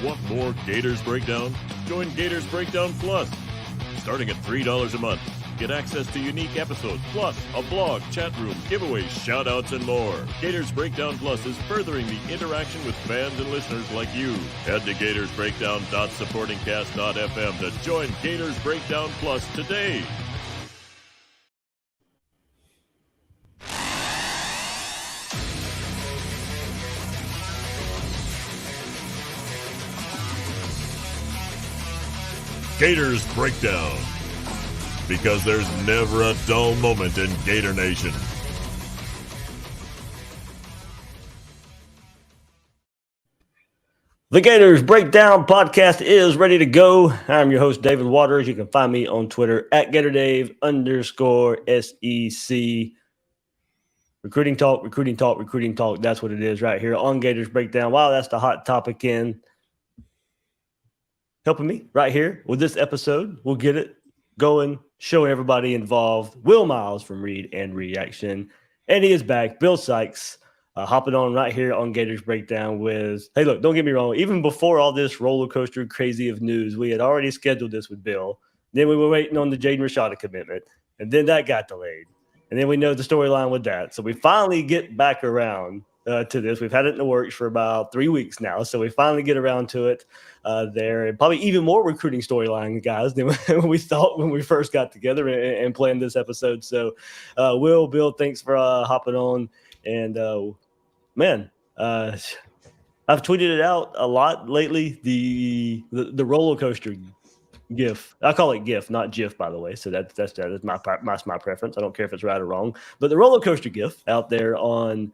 Want more Gators Breakdown? Join Gators Breakdown Plus. Starting at $3 a month, get access to unique episodes, plus a blog, chat room, giveaways, shout-outs, and more. Gators Breakdown Plus is furthering the interaction with fans and listeners like you. Head to gatorsbreakdown.supportingcast.fm to join Gators Breakdown Plus today. Gators Breakdown, because there's never a dull moment in Gator Nation. The Gators Breakdown podcast is ready to go. I'm your host, David Waters. You can find me on Twitter at GatorDave_SEC. Recruiting talk. That's what it is right here on Gators Breakdown. Wow, that's the hot topic in. Helping me right here with this episode. We'll get it going, showing everybody involved. Will Miles from Read and Reaction. And he is back. Bill Sikes hopping on right here on Gators Breakdown with, hey, look, don't get me wrong. Even before all this roller coaster crazy of news, we had already scheduled this with Bill. Then we were waiting on the Jaden Rashada commitment. And then that got delayed. And then we know the storyline with that. So we finally get back around to this. We've had it in the works for about 3 weeks now. So we finally get around to it there. And probably even more recruiting storyline, guys, than we thought when we first got together and planned this episode. So Will, Bill, thanks for hopping on. And man, I've tweeted it out a lot lately. The roller coaster GIF. I call it GIF, not GIF, by the way. So that's my preference. I don't care if it's right or wrong. But the roller coaster GIF out there on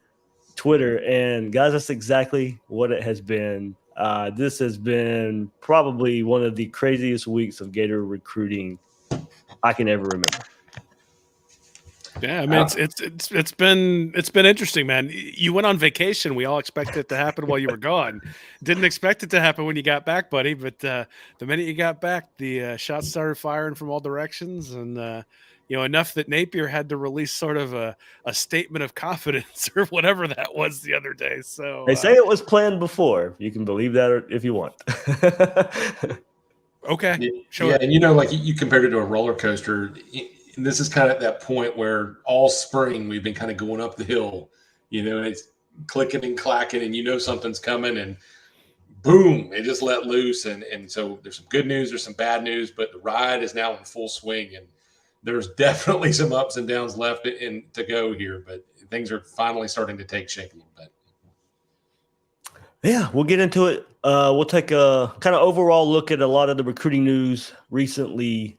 Twitter, and guys, that's exactly what it has been. This has been probably one of the craziest weeks of Gator recruiting I can ever remember. Yeah, I mean it's been interesting, man. You went on vacation. We all expected it to happen while you were gone. Didn't expect it to happen when you got back, buddy. But the minute you got back, the shots started firing from all directions, and enough that Napier had to release sort of a statement of confidence or whatever that was the other day. So they say it was planned before. You can believe that if you want. Okay, yeah, sure. Yeah, and like you compared it to a roller coaster. And this is kind of that point where all spring we've been kind of going up the hill, and it's clicking and clacking, and something's coming, and boom, it just let loose. And so there's some good news, there's some bad news, but the ride is now in full swing, and there's definitely some ups and downs left to go here, but things are finally starting to take shape a little bit. Yeah, we'll get into it. We'll take a kind of overall look at a lot of the recruiting news recently.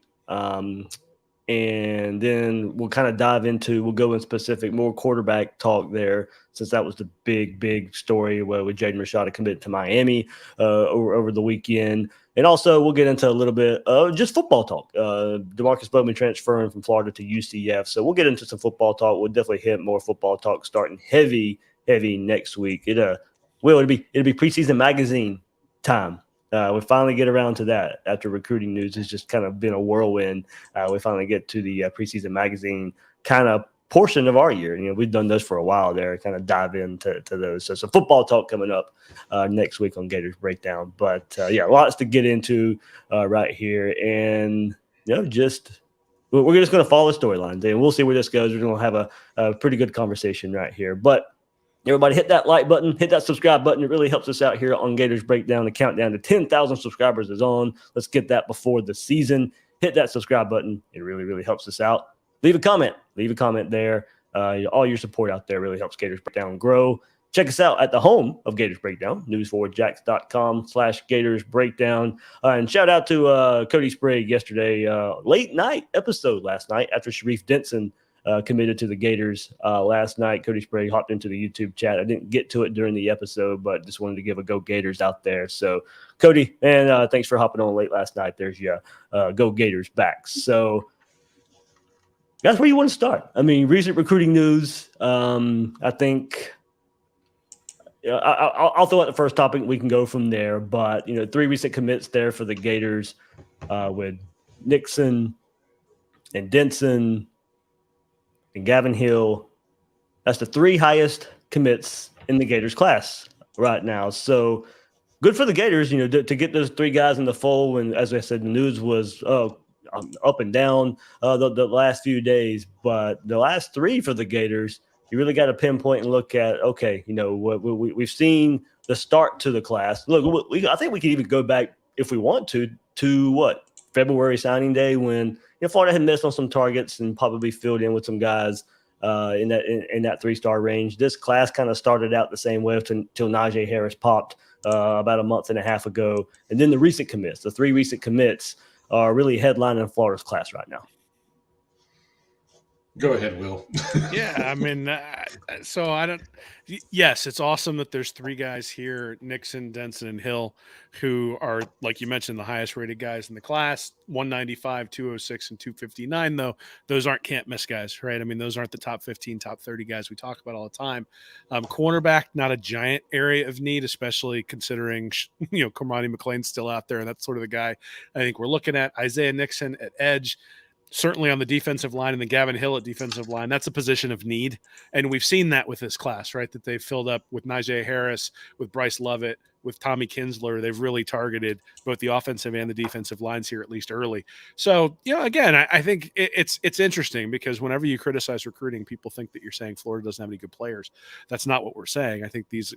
And then we'll kind of we'll go in specific, more quarterback talk there, since that was the big story with Jaden Rashada committed to Miami over the weekend. And also we'll get into a little bit of just football talk. Demarcus Bowman transferring from Florida to UCF. So we'll get into some football talk. We'll definitely hit more football talk starting heavy next week. It'll be preseason magazine time. We finally get around to that after recruiting news has just kind of been a whirlwind. We finally get to the preseason magazine kind of portion of our year. We've done those for a while there, kind of dive into those. So some football talk coming up next week on Gators Breakdown. But lots to get into right here. And, we're just going to follow the storylines and we'll see where this goes. We're going to have a pretty good conversation right here. But everybody hit that like button, hit that subscribe button. It really helps us out here on Gators Breakdown. The countdown to 10,000 subscribers is on. Let's get that before the season. Hit that subscribe button. It really helps us out. Leave a comment there. All your support out there really helps Gators Breakdown grow. Check us out at the home of Gators Breakdown, news4jax.com/Gators Breakdown. And shout out to Cody Sprague yesterday, late night episode last night after Sharif Denson committed to the Gators last night. Cody Sprague hopped into the YouTube chat. I didn't get to it during the episode, but just wanted to give a Go Gators out there. So, Cody, and thanks for hopping on late last night. There's your Go Gators back. So, that's where you want to start. I mean, recent recruiting news. I think I'll throw out the first topic. We can go from there. But, 3 recent commits there for the Gators with Nixon and Denson and Gavin Hill. That's the 3 highest commits in the Gators class right now. So good for the Gators, to get those 3 guys in the fold. And as I said, the news was up and down the last few days, but the last 3 for the Gators, you really got to pinpoint and look at, okay, we've seen the start to the class. Look, I think we could even go back, if we want to what, February signing day, when Florida had missed on some targets and probably filled in with some guys in that 3-star range. This class kind of started out the same way until Najee Harris popped about a month and a half ago. And then the 3 recent commits are really headlining Florida's class right now. Go ahead, Will. Yeah, I mean, so I don't. Yes, it's awesome that there's 3 guys here, Nixon, Denson, and Hill, who are, like you mentioned, the highest rated guys in the class. 195, 206, and 259. Though those aren't can't miss guys, right? I mean, those aren't the top 15, top 30 guys we talk about all the time. Cornerback, not a giant area of need, especially considering Cormani McLean's still out there, and that's sort of the guy I think we're looking at. Isaiah Nixon at edge. Certainly on the defensive line, and then Gavin Hill at defensive line. That's a position of need. And we've seen that with this class, right? That they've filled up with Najee Harris, with Bryce Lovett, with Tommy Kinsler. They've really targeted both the offensive and the defensive lines here, at least early. So, again, I think it's interesting, because whenever you criticize recruiting, people think that you're saying Florida doesn't have any good players. That's not what we're saying. I think these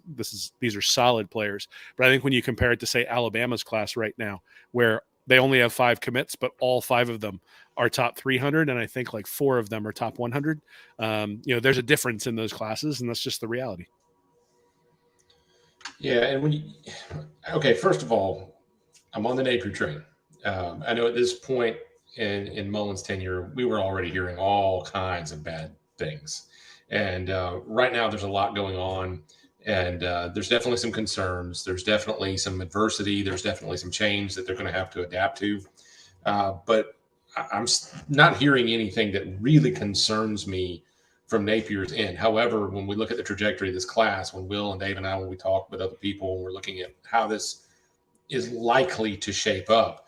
are solid players. But I think when you compare it to, say, Alabama's class right now, where they only have 5 commits, but all 5 of them are top 300, and I think like 4 of them are top 100. There's a difference in those classes, and that's just the reality. Yeah, and first of all, I'm on the Napier train. I know at this point in Mullen's tenure, we were already hearing all kinds of bad things. And right now there's a lot going on, and there's definitely some concerns. There's definitely some adversity. There's definitely some change that they're going to have to adapt to. But I'm not hearing anything that really concerns me from Napier's end. However, when we look at the trajectory of this class, when Will and Dave and I, when we talk with other people, and we're looking at how this is likely to shape up,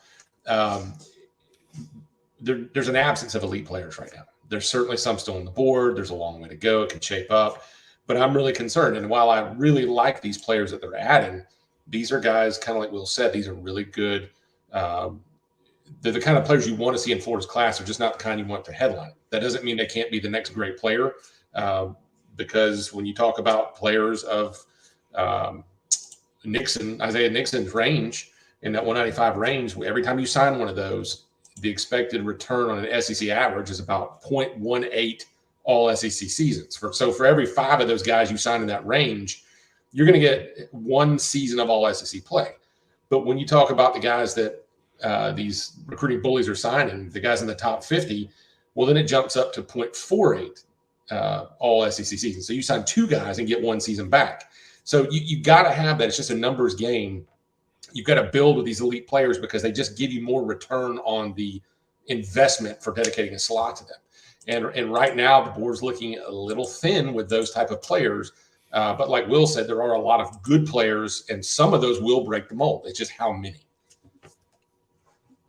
there's an absence of elite players right now. There's certainly some still on the board. There's a long way to go. It can shape up. But I'm really concerned. And while I really like these players that they're adding, these are guys, kind of like Will said, these are really good. They're the kind of players you want to see in Florida's class. They're just not the kind you want to headline. That doesn't mean they can't be the next great player, because when you talk about players of Isaiah Nixon's range, in that 195 range, every time you sign one of those, the expected return on an SEC average is about 0.18 all SEC seasons. So for every 5 of those guys you sign in that range, you're going to get 1 season of all SEC play. But when you talk about the guys that these recruiting bullies are signing, the guys in the top 50, well, then it jumps up to 0.48 all SEC seasons. So you sign 2 guys and get 1 season back. So you got to have that. It's just a numbers game. You've got to build with these elite players, because they just give you more return on the investment for dedicating a slot to them. And right now the board's looking a little thin with those type of players. But like Will said, there are a lot of good players, and some of those will break the mold. It's just how many.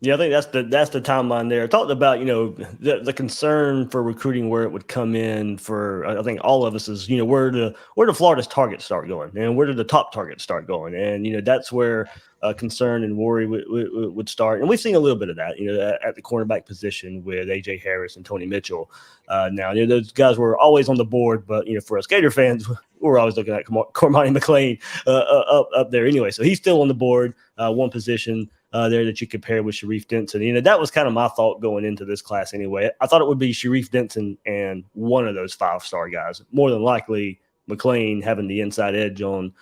Yeah, I think that's the timeline there. I talked about, the concern for recruiting, where it would come in for, I think all of us, is, where do Florida's targets start going, and where do the top targets start going? And, that's where concern and worry would start. And we've seen a little bit of that, at the cornerback position with A.J. Harris and Tony Mitchell. Now, those guys were always on the board, but, for us Gator fans, we're always looking at Cormani McLean up there anyway. So he's still on the board, one position there that you compare with Sharif Denson. That was kind of my thought going into this class anyway. I thought it would be Sharif Denson and one of those 5-star guys. More than likely, McLean having the inside edge on,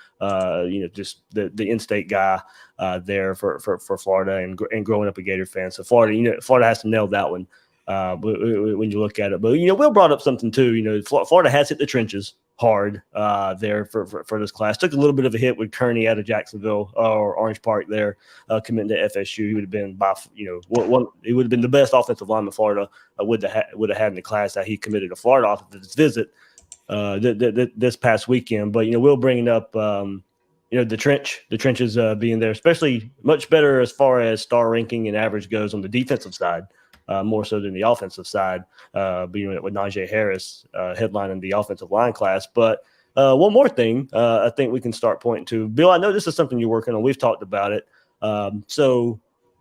just the in-state guy there for Florida, and growing up a Gator fan. So Florida has to nail that one when you look at it. But, Will brought up something too. Florida has hit the trenches hard there for this class. Took a little bit of a hit with Kearney out of Jacksonville or Orange Park there, committing to FSU. He would have been he would have been the best offensive lineman Florida would have had in the class that he committed to Florida off of his visit this past weekend. But Will bringing up the trenches being there, especially much better as far as star ranking and average goes on the defensive side. More so than the offensive side, with Najee Harris headlining the offensive line class. But one more thing I think we can start pointing to. Bill, I know this is something you're working on. We've talked about it. So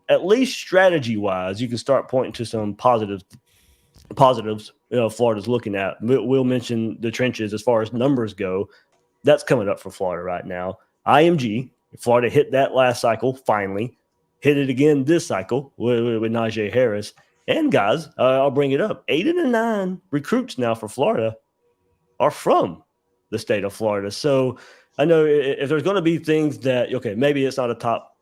at least strategy-wise, you can start pointing to some positives, Florida's looking at. We'll mention the trenches as far as numbers go. That's coming up for Florida right now. IMG, Florida hit that last cycle, finally. Hit it again this cycle with Najee Harris. And guys, I'll bring it up. 8 of the 9 recruits now for Florida are from the state of Florida. So I know if there's going to be things that, okay, maybe it's not a top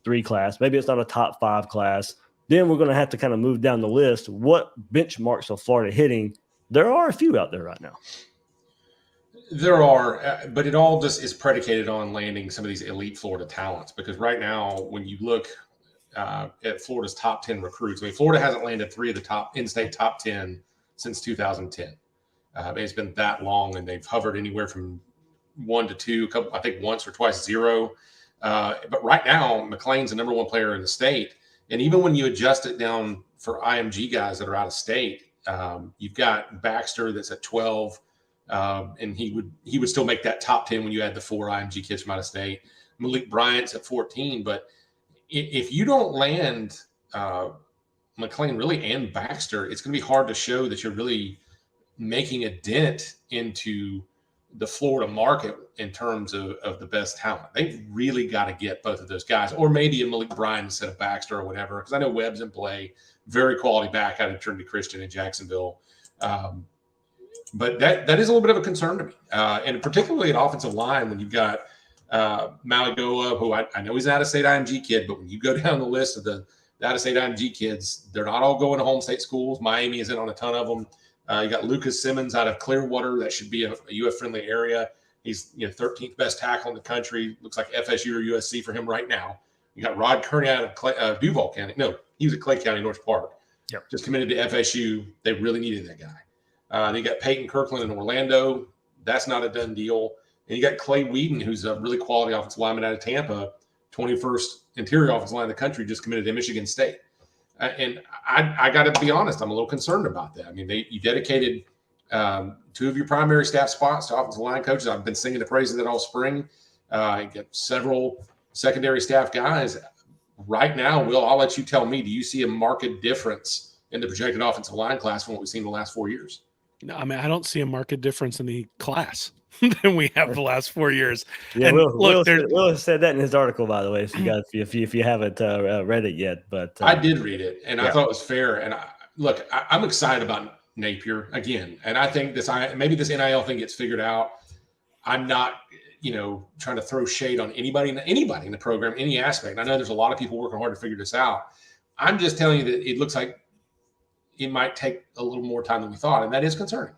3 class, maybe it's not a top 5 class, then we're going to have to kind of move down the list. What benchmarks are Florida hitting? There are a few out there right now. There are, but it all just is predicated on landing some of these elite Florida talents. Because right now, when you look at Florida's top 10 recruits, I mean, Florida hasn't landed 3 of the top in-state top 10 since 2010. It's been that long, and they've hovered anywhere from 1 to 2, I think once or twice 0. But right now, McLean's the number 1 player in the state. And even when you adjust it down for IMG guys that are out of state, you've got Baxter that's at 12, and he would still make that top 10 when you add the 4 IMG kids from out of state. Malik Bryant's at 14, but if you don't land McLean really and Baxter, it's going to be hard to show that you're really making a dent into the Florida market in terms of the best talent. They've really got to get both of those guys, or maybe a Malik Bryant instead of Baxter or whatever, because I know Webb's in play, very quality back out of Trinity Christian in Jacksonville. But that is a little bit of a concern to me, and particularly at offensive line when you've got Malagoa, who I know he's an out-of-state IMG kid, but when you go down the list of the out-of-state IMG kids, they're not all going to home state schools. Miami is in on a ton of them. You got Lucas Simmons out of Clearwater. That should be a UF-friendly area. He's 13th best tackle in the country. Looks like FSU or USC for him right now. You got Rod Kearney out of Duval County. No, he was at Clay County, North Park. Yep. Just committed to FSU. They really needed that guy. They got Peyton Kirkland in Orlando. That's not a done deal. And you got Clay Whedon, who's a really quality offensive lineman out of Tampa, 21st interior offensive line in the country, just committed to Michigan State. And I got to be honest, I'm a little concerned about that. I mean, you dedicated 2 of your primary staff spots to offensive line coaches. I've been singing the praises of that all spring. You got several secondary staff guys. Right now, Will, I'll let you tell me, do you see a marked difference in the projected offensive line class from what we've seen in the last 4 years? No, I mean, I don't see a marked difference in the class than we have the last 4 years. Yeah, and Will said that in his article, by the way. So you guys, if you haven't read it yet, but I did read it, and I thought it was fair. And I'm excited about Napier again, and I think maybe this NIL thing gets figured out. I'm not, trying to throw shade on anybody in the program, any aspect. I know there's a lot of people working hard to figure this out. I'm just telling you that it looks like it might take a little more time than we thought, and that is concerning.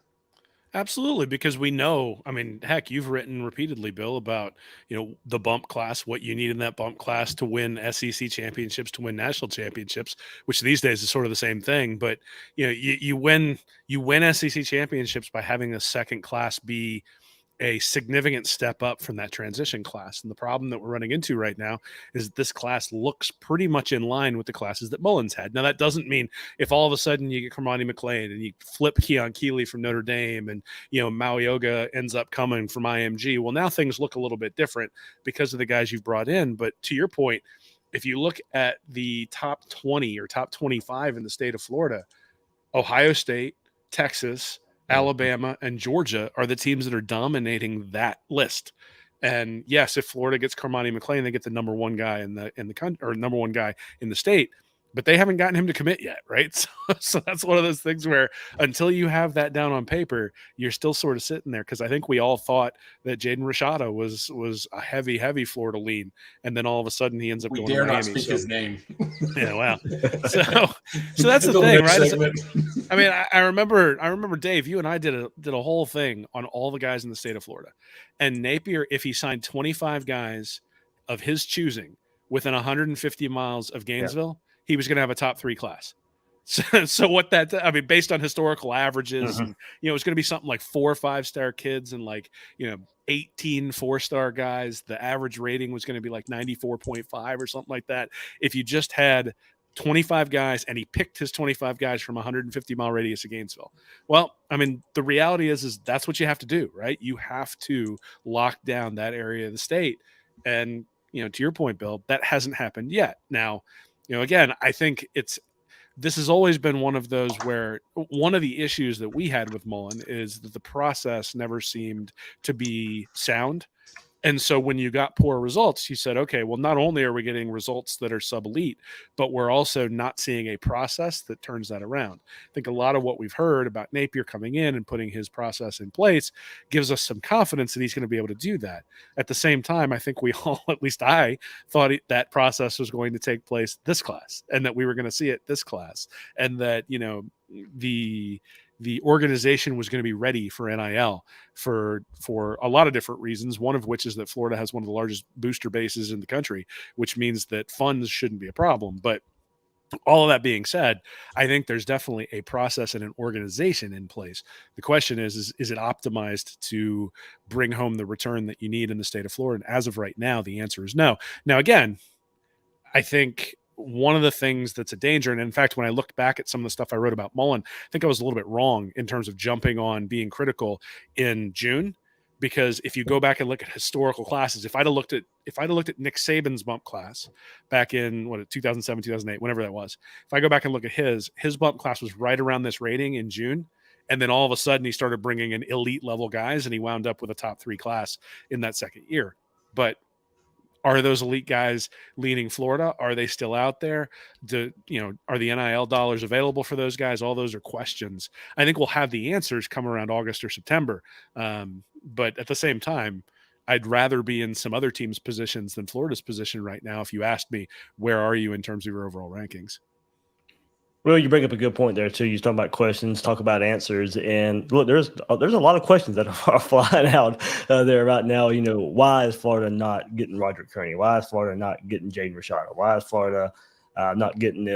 Absolutely, because we know, I mean, heck, you've written repeatedly, Bill, about, the bump class, what you need in that bump class to win SEC championships, to win national championships, which these days is sort of the same thing. But, you win SEC championships by having a second class be a significant step up from that transition class. And the problem that we're running into right now is that this class looks pretty much in line with the classes that Mullins had. Now, that doesn't mean if all of a sudden you get Kermani McLean and you flip Keon Keeley from Notre Dame and, Maui ends up coming from IMG. Well, now things look a little bit different because of the guys you've brought in. But to your point, if you look at the top 20 or top 25 in the state of Florida, Ohio State, Texas, Alabama, and Georgia are the teams that are dominating that list. And yes, if Florida gets Kermani McLean, they get the number 1 guy in the country, or number 1 guy in the state, but they haven't gotten him to commit yet, right? So that's one of those things where until you have that down on paper, you're still sort of sitting there. Because I think we all thought that Jaden Rashada was a heavy Florida lean, and then all of a sudden he ends up going to Miami. We dare not speak his name. Yeah, wow. So that's the thing, right? I mean, I remember Dave, you and I did a whole thing on all the guys in the state of Florida, and Napier, if he signed 25 guys of his choosing within 150 miles of Gainesville, he was going to have a top 3 class. So what based on historical averages, and, it's going to be something like 4 or 5-star kids and 18 4-star guys. The average rating was going to be like 94.5 or something like that. If you just had 25 guys, and he picked his 25 guys from 150-mile radius of Gainesville. Well, I mean, the reality is that's what you have to do, right? You have to lock down that area of the state. And, to your point, Bill, that hasn't happened yet. Now, again, I think this has always been one of those where one of the issues that we had with Mullen is that the process never seemed to be sound. And so when you got poor results, you said, okay, well, not only are we getting results that are sub-elite, but we're also not seeing a process that turns that around. I think a lot of what we've heard about Napier coming in and putting his process in place gives us some confidence that he's going to be able to do that. At the same time, I think we all, at least I, thought that process was going to take place this class and that we were going to see it this class, and that, the organization was going to be ready for NIL for a lot of different reasons, one of which is that Florida has one of the largest booster bases in the country, which means that funds shouldn't be a problem. But all of that being said, I think there's definitely a process and an organization in place. The question is it optimized to bring home the return that you need in the state of Florida? And as of right now, the answer is no. Now, again, I think one of the things that's a danger, and in fact, when I looked back at some of the stuff I wrote about Mullen, I think I was a little bit wrong in terms of jumping on being critical in June, because if you go back and look at historical classes, if I'd have looked at Nick Saban's bump class back in 2007, 2008, whenever that was, if I go back and look at his bump class was right around this rating in June. And then all of a sudden he started bringing in elite level guys and he wound up with a top 3 class in that second year. But are those elite guys leading Florida? Are they still out there? Are the NIL dollars available for those guys? All those are questions. I think we'll have the answers come around August or September. But at the same time, I'd rather be in some other teams' positions than Florida's position right now. If you asked me, where are you in terms of your overall rankings? Well, you bring up a good point there too. You talk about questions, talk about answers, and look, there's a lot of questions that are flying out there right now. Why is Florida not getting Roger Kearney? Why is Florida not getting Jaden Rashada? Why is Florida not getting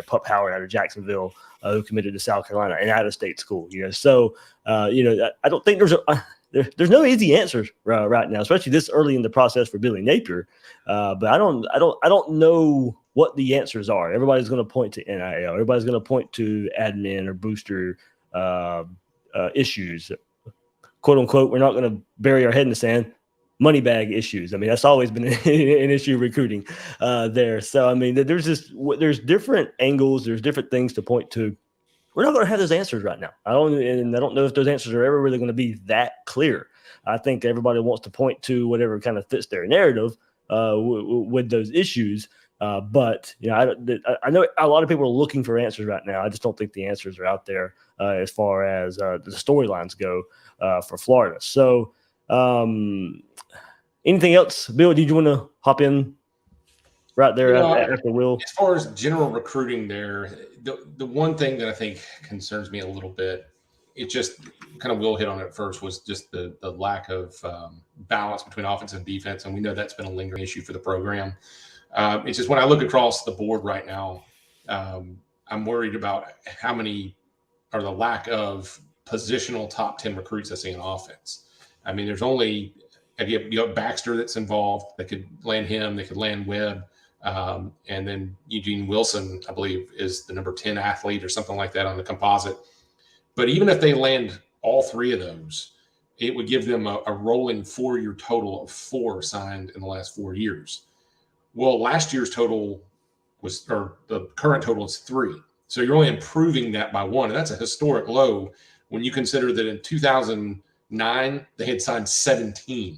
Pup Howard out of Jacksonville, who committed to South Carolina and out of state school? So I don't think there's no easy answers right now, especially this early in the process for Billy Napier. But I don't know what the answers are. Everybody's going to point to NIL. Everybody's going to point to admin or booster issues, quote unquote. We're not going to bury our head in the sand. Money bag issues. I mean, that's always been an issue recruiting there. So, I mean, there's different angles. There's different things to point to. We're not going to have those answers right now. I don't know if those answers are ever really going to be that clear. I think everybody wants to point to whatever kind of fits their narrative with those issues. But I know a lot of people are looking for answers right now. I just don't think the answers are out there as far as the storylines go for Florida. So, anything else, Bill? Did you want to hop in right there after Will? As far as general recruiting, there, the one thing that I think concerns me a little bit, it just kind of Will hit on it first, was just the lack of balance between offense and defense, and we know that's been a lingering issue for the program. It's just when I look across the board right now, I'm worried about how many or the lack of positional top 10 recruits I see in offense. I mean, there's only you have Baxter that's involved. They could land him. They could land Webb. And then Eugene Wilson, I believe, is the number 10 athlete or something like that on the composite. But even if they land all 3 of those, it would give them a rolling 4-year total of 4 signed in the last 4 years. Well, last year's total or the current total is 3. So you're only improving that by 1. And that's a historic low when you consider that in 2009, they had signed 17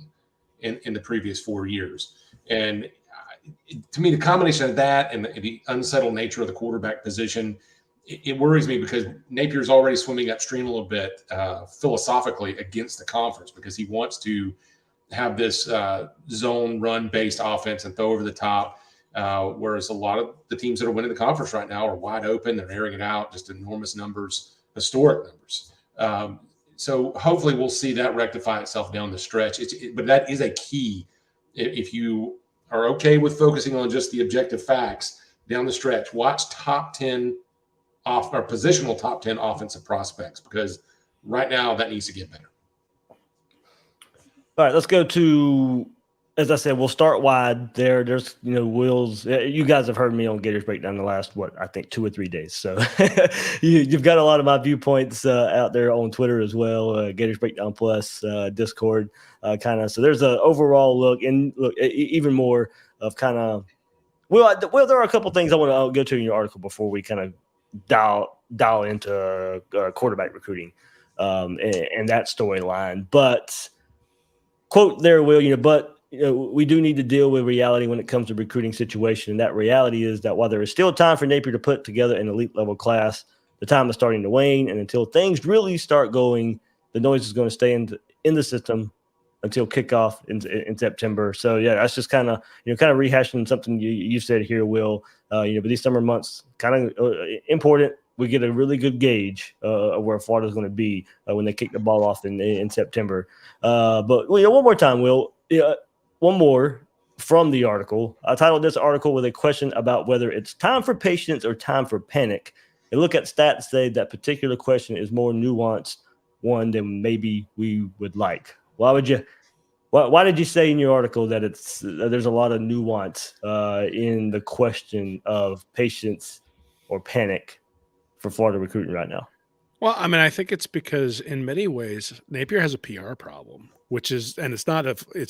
in the previous 4 years. And to me, the combination of that and the unsettled nature of the quarterback position, it worries me because Napier's already swimming upstream a little bit philosophically against the conference because he wants to have this zone run based offense and throw over the top. Whereas a lot of the teams that are winning the conference right now are wide open. They're airing it out, just enormous numbers, historic numbers. So hopefully we'll see that rectify itself down the stretch. But that is a key. If you are okay with focusing on just the objective facts down the stretch, watch top 10 or positional top 10 offensive prospects, because right now that needs to get better. All right, let's go to as I said, we'll start wide there. There's, Will's. You guys have heard me on Gators Breakdown the last, I think 2 or 3 days. So you've got a lot of my viewpoints out there on Twitter as well. Gators Breakdown Plus, Discord, kind of. So there's an overall look, and look even more of kind of. Well, there are a couple things I want to go to in your article before we kind of dial into quarterback recruiting and that storyline. But quote there, Will, but we do need to deal with reality when it comes to recruiting situation. And that reality is that while there is still time for Napier to put together an elite level class, the time is starting to wane. And until things really start going, the noise is going to stay in the system until kickoff in September. So yeah, that's just kind of rehashing something you said here, Will. But these summer months kind of important. We get a really good gauge of where Florida's going to be when they kick the ball off in September. But one more time, Will. One more from the article. I titled this article with a question about whether it's time for patience or time for panic. And look at stats say that particular question is more nuanced one than maybe we would like. Why did you say in your article that there's a lot of nuance in the question of patience or panic for Florida recruiting right now? Well, I mean, I think it's because in many ways Napier has a PR problem, and it's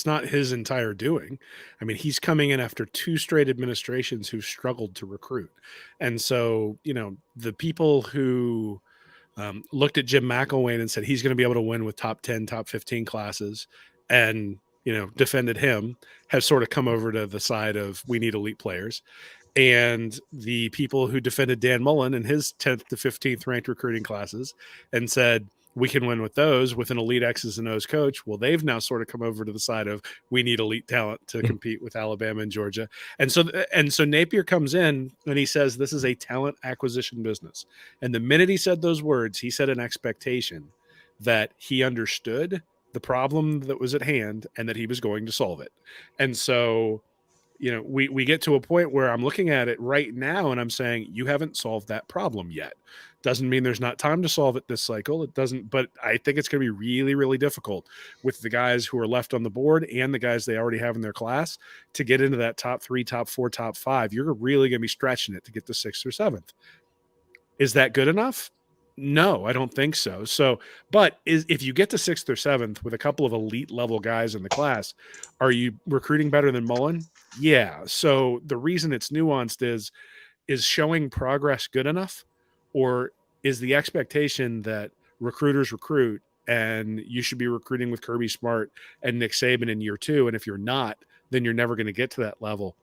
not his entire doing. I mean, he's coming in after 2 straight administrations who struggled to recruit. And so, the people who looked at Jim McElwain and said he's going to be able to win with top 10, top 15 classes and, defended him have sort of come over to the side of we need elite players. And the people who defended Dan Mullen in his 10th to 15th ranked recruiting classes and said, we can win with those with an elite X's and O's coach. Well, they've now sort of come over to the side of we need elite talent to compete with Alabama and Georgia. And so Napier comes in and he says, this is a talent acquisition business. And the minute he said those words, he set an expectation that he understood the problem that was at hand and that he was going to solve it. And so, we get to a point where I'm looking at it right now and I'm saying, you haven't solved that problem yet. Doesn't mean there's not time to solve it this cycle. It doesn't, but I think it's going to be really, really difficult with the guys who are left on the board and the guys they already have in their class to get into that top 3, top 4, top 5. You're really going to be stretching it to get to 6th or 7th. Is that good enough? No, I don't think so. But if you get to 6th or 7th with a couple of elite level guys in the class, are you recruiting better than Mullen? Yeah. So the reason it's nuanced is showing progress good enough, or is the expectation that recruiters recruit and you should be recruiting with Kirby Smart and Nick Saban in year 2? And if you're not, then you're never going to get to that level.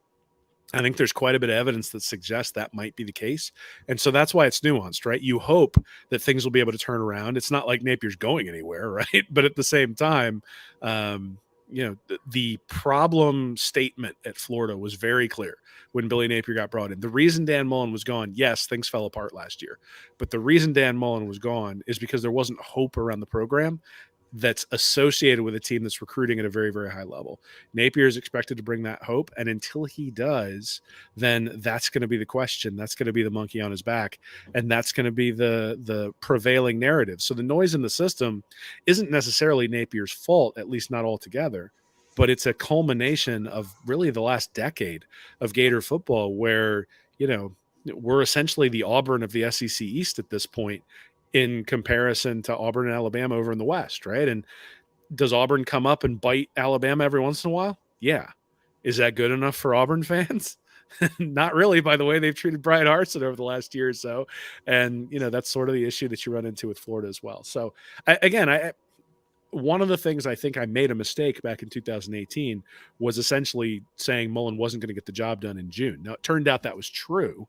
I think there's quite a bit of evidence that suggests that might be the case. And so that's why it's nuanced, right? You hope that things will be able to turn around. It's not like Napier's going anywhere, right? But at the same time, the problem statement at Florida was very clear when Billy Napier got brought in. The reason Dan Mullen was gone, yes, things fell apart last year. But the reason Dan Mullen was gone is because there wasn't hope around the program that's associated with a team that's recruiting at a very, very high level. Napier is expected to bring that hope. And until he does, then that's going to be the question. That's going to be the monkey on his back. And that's going to be the prevailing narrative. So the noise in the system isn't necessarily Napier's fault, at least not altogether, but it's a culmination of really the last decade of Gator football where, we're essentially the Auburn of the SEC East at this point, in comparison to Auburn and Alabama over in the West, right? And does Auburn come up and bite Alabama every once in a while? Yeah. Is that good enough for Auburn fans? Not really, by the way they've treated Brian Harsin over the last year or so. And, that's sort of the issue that you run into with Florida as well. So, one of the things I think I made a mistake back in 2018 was essentially saying Mullen wasn't going to get the job done in June. Now, it turned out that was true,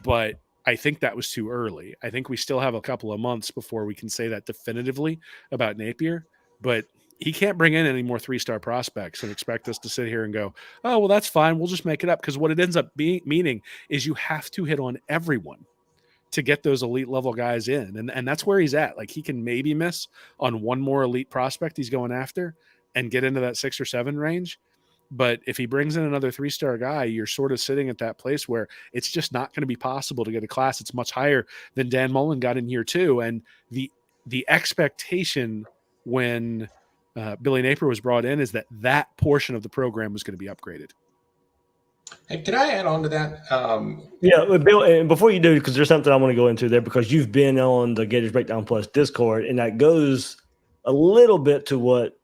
but I think that was too early. I think we still have a couple of months before we can say that definitively about Napier, but he can't bring in any more 3-star prospects and expect us to sit here and go, oh, well, that's fine. We'll just make it up. Because what it ends up meaning is you have to hit on everyone to get those elite level guys in. And that's where he's at. Like, he can maybe miss on one more elite prospect he's going after and get into that 6 or 7 range. But if he brings in another 3-star guy, you're sort of sitting at that place where it's just not going to be possible to get a class that's much higher than Dan Mullen got in year 2. And the expectation when Billy Napier was brought in, is that portion of the program was going to be upgraded. Hey, can I add on to that? Yeah, Bill, and before you do, because there's something I want to go into there, because you've been on the Gators Breakdown Plus Discord, and that goes a little bit to what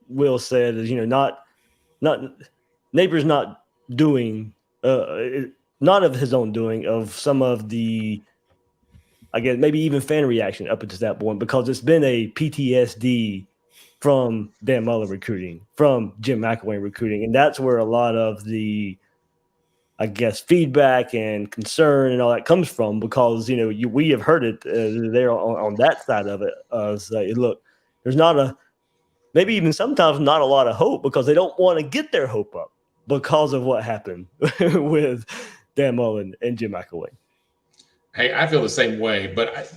Will said, is, not Napier's not doing, not of his own doing, of some of the, I guess, maybe even fan reaction up until that point, because it's been a PTSD from Dan Mullen recruiting, from Jim McElwain recruiting. And that's where a lot of the, I guess, feedback and concern and all that comes from, because, we have heard it there on that side of it. Say, look, there's maybe even sometimes not a lot of hope, because they don't want to get their hope up because of what happened with Dan Mullen and Jim McElwain. Hey, I feel the same way, but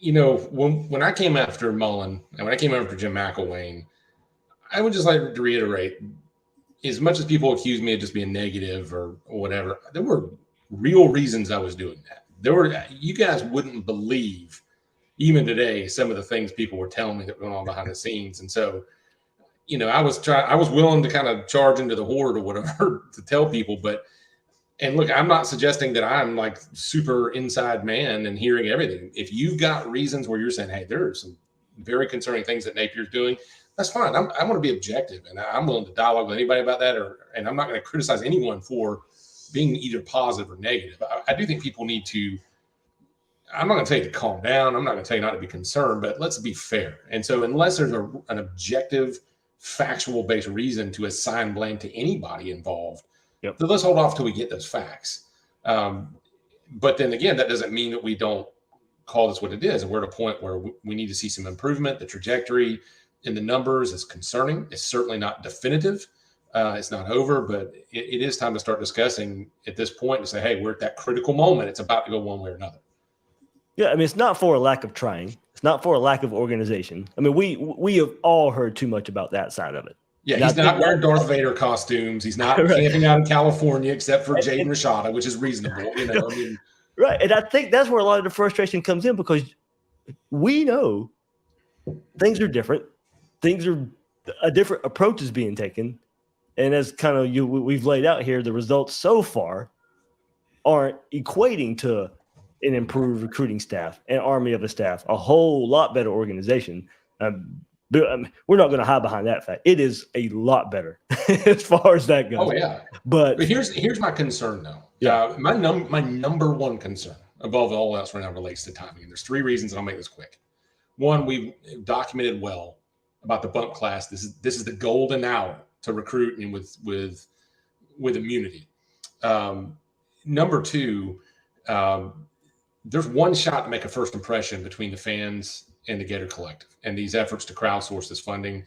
when I came after Mullen and when I came after Jim McElwain, I would just like to reiterate, as much as people accuse me of just being negative or whatever, there were real reasons I was doing that. You guys wouldn't believe, even today, some of the things people were telling me that were going on behind the scenes. And so, I was willing to kind of charge into the horde or whatever to tell people, and look, I'm not suggesting that I'm like super inside man and hearing everything. If you've got reasons where you're saying, hey, there are some very concerning things that Napier's doing, that's fine. I want to be objective, and I'm willing to dialogue with anybody about that, and I'm not going to criticize anyone for being either positive or negative. I do think people need to, I'm not going to tell you to calm down. I'm not going to tell you not to be concerned, but let's be fair. And so unless there's an objective, factual-based reason to assign blame to anybody involved, yep, so let's hold off till we get those facts. But then again, that doesn't mean that we don't call this what it is. And we're at a point where we need to see some improvement. The trajectory in the numbers is concerning. It's certainly not definitive. It's not over, but it is time to start discussing at this point and say, hey, we're at that critical moment. It's about to go one way or another. Yeah, I mean, it's not for a lack of trying. It's not for a lack of organization. I mean, we have all heard too much about that side of it. Yeah, he's not wearing Darth Vader costumes. He's not camping out in California except for Jaden Rashada, which is reasonable. Right. And I think that's where a lot of the frustration comes in, because we know things are different. Things are a different approach is being taken. And as kind of we've laid out here, the results so far aren't equating to an improved recruiting staff, an army of a staff, a whole lot better organization. We're not going to hide behind that fact. It is a lot better as far as that goes. Oh yeah, but here's my concern though. Yeah, my number one concern above all else right now relates to timing, and there's three reasons, and I'll make this quick. One, we've documented well about the bump class. This is the golden hour to recruit and with immunity. Number two, there's one shot to make a first impression between the fans and the Gator Collective and these efforts to crowdsource this funding.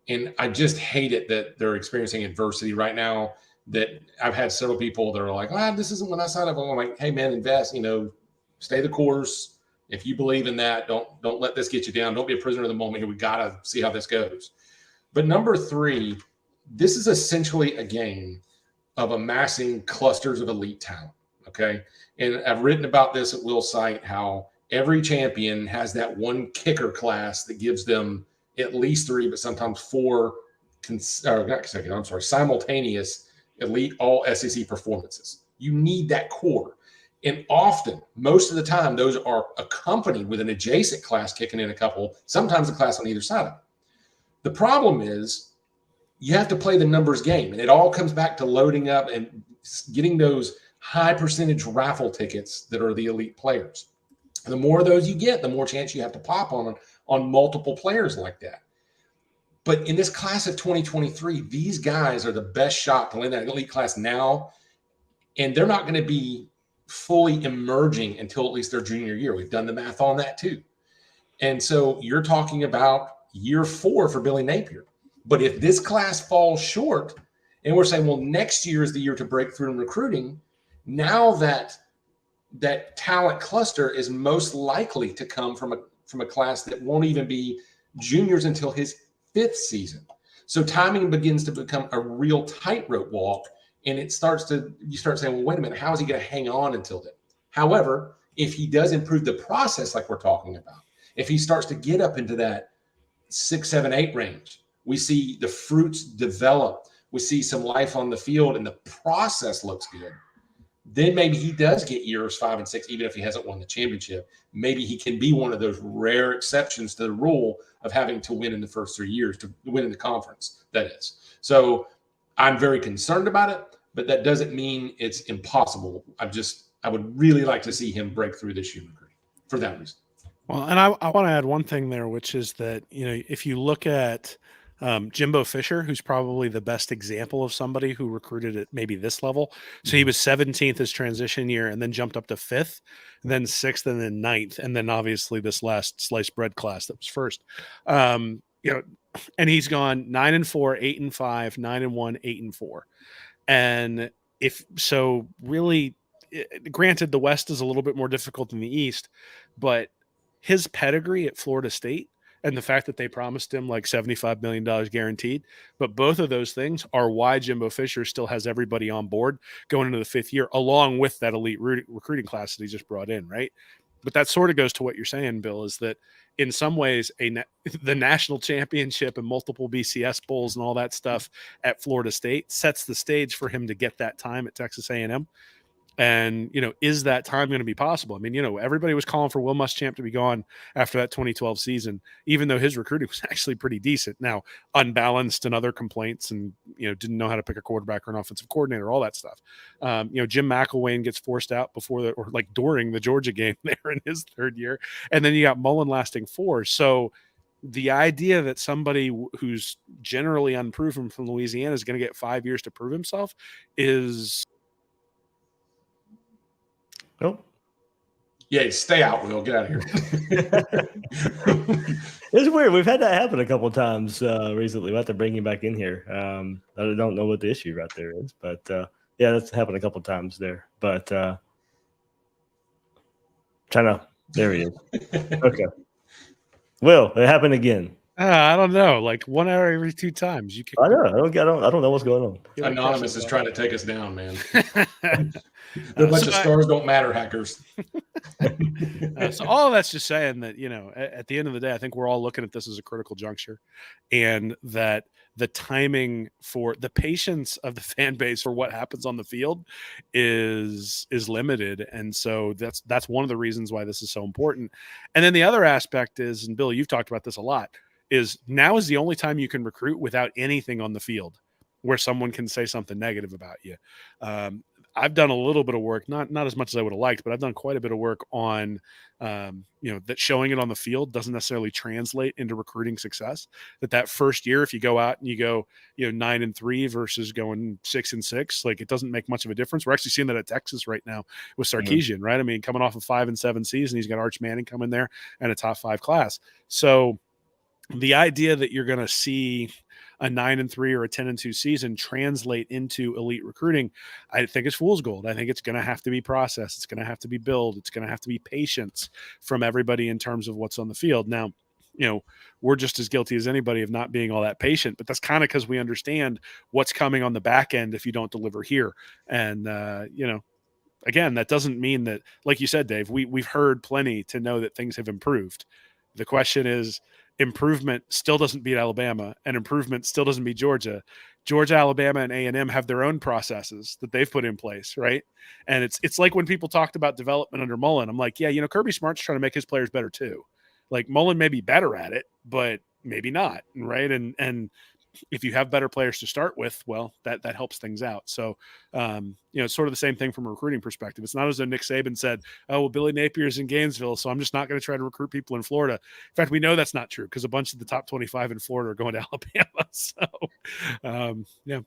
And I just hate it that they're experiencing adversity right now, that I've had several people that are like, this isn't what I signed up for. I'm like, hey man, invest, stay the course. If you believe in that, don't let this get you down. Don't be a prisoner of the moment here. We got to see how this goes. But number three, this is essentially a game of amassing clusters of elite talent. Okay. And I've written about this at Will's site, how every champion has that one kicker class that gives them at least three, but sometimes four, simultaneous elite all SEC performances. You need that core. And often, most of the time, those are accompanied with an adjacent class kicking in a couple, sometimes a class on either side of it. The problem is you have to play the numbers game, and it all comes back to loading up and getting those high percentage raffle tickets that are the elite players. The more of those you get, the more chance you have to pop on multiple players like that. But in this class of 2023, these guys are the best shot to win that elite class now, and they're not going to be fully emerging until at least their junior year. We've done the math on that too. And so you're talking about year 4 for Billy Napier. But if this class falls short and we're saying, well, next year is the year to break through in recruiting, now that talent cluster is most likely to come from a class that won't even be juniors until his 5th season. So timing begins to become a real tightrope walk, and you start saying, well, wait a minute, how is he going to hang on until then? However, if he does improve the process like we're talking about, if he starts to get up into that 6, 7, 8 range, We see the fruits develop. We see some life on the field, and the process looks good. Then maybe he does get years 5 and 6, even if he hasn't won the championship. Maybe he can be one of those rare exceptions to the rule of having to win in the first 3 years, to win in the conference, that is. So I'm very concerned about it, but that doesn't mean it's impossible. I would really like to see him break through this year for that reason. Well, and I want to add one thing there, which is that, if you look at Jimbo Fisher, who's probably the best example of somebody who recruited at maybe this level. So he was 17th his transition year and then jumped up to 5th, then 6th, and then 9th. And then obviously this last sliced bread class that was first. And he's gone 9-4, 8-5, 9-1, 8-4. And if so, really, granted, the West is a little bit more difficult than the East, but his pedigree at Florida State and the fact that they promised him like $75 million guaranteed, but both of those things are why Jimbo Fisher still has everybody on board going into the 5th year, along with that elite recruiting class that he just brought in, right? But that sort of goes to what you're saying, Bill, is that in some ways the national championship and multiple BCS bowls and all that stuff at Florida State sets the stage for him to get that time at Texas A&M. And, is that time going to be possible? I mean, everybody was calling for Will Muschamp to be gone after that 2012 season, even though his recruiting was actually pretty decent. Now, unbalanced and other complaints and, didn't know how to pick a quarterback or an offensive coordinator, all that stuff. Jim McElwain gets forced out during the Georgia game there in his 3rd year. And then you got Mullen lasting 4. So the idea that somebody who's generally unproven from Louisiana is going to get 5 years to prove himself is... Nope. Yeah, stay out, Will. Get out of here. It's weird. We've had that happen a couple of times recently. We'll have to bring him back in here. I don't know what the issue right there is, but yeah, that's happened a couple of times there. But there he is. Okay. Will, it happened again. I don't know, like 1 hour every 2 times. I know. I don't know what's going on. Anonymous is trying to take us down, man. They're a bunch of stars don't matter hackers. So all of that's just saying that, at the end of the day, I think we're all looking at this as a critical juncture, and that the timing for the patience of the fan base for what happens on the field is limited. And so that's one of the reasons why this is so important. And then the other aspect is, and Bill, you've talked about this a lot, is now is the only time you can recruit without anything on the field where someone can say something negative about you. I've done a little bit of work, not as much as I would have liked, but I've done quite a bit of work on, that showing it on the field doesn't necessarily translate into recruiting success. That first year, if you go out and you go, 9-3 versus going 6-6, like it doesn't make much of a difference. We're actually seeing that at Texas right now with Sarkisian, right? I mean, coming off a 5-7 season, he's got Arch Manning coming there and a top 5 class. So the idea that you're going to see a 9-3 or a 10-2 season translate into elite recruiting, I think it's fool's gold. I think it's going to have to be process. It's going to have to be build. It's going to have to be patience from everybody in terms of what's on the field. Now, we're just as guilty as anybody of not being all that patient, but that's kind of because we understand what's coming on the back end if you don't deliver here. And, again, that doesn't mean that, like you said, Dave, we've heard plenty to know that things have improved. The question is, improvement still doesn't beat Alabama, and improvement still doesn't beat Georgia. Georgia, Alabama, and A&M have their own processes that they've put in place, right? And it's like when people talked about development under Mullen, I'm like, yeah, Kirby Smart's trying to make his players better too. Like Mullen may be better at it, but maybe not, right? And if you have better players to start with, well, that helps things out. So, it's sort of the same thing from a recruiting perspective. It's not as though Nick Saban said, oh, well, Billy Napier's in Gainesville, so I'm just not going to try to recruit people in Florida. In fact, we know that's not true because a bunch of the top 25 in Florida are going to Alabama. So, yeah,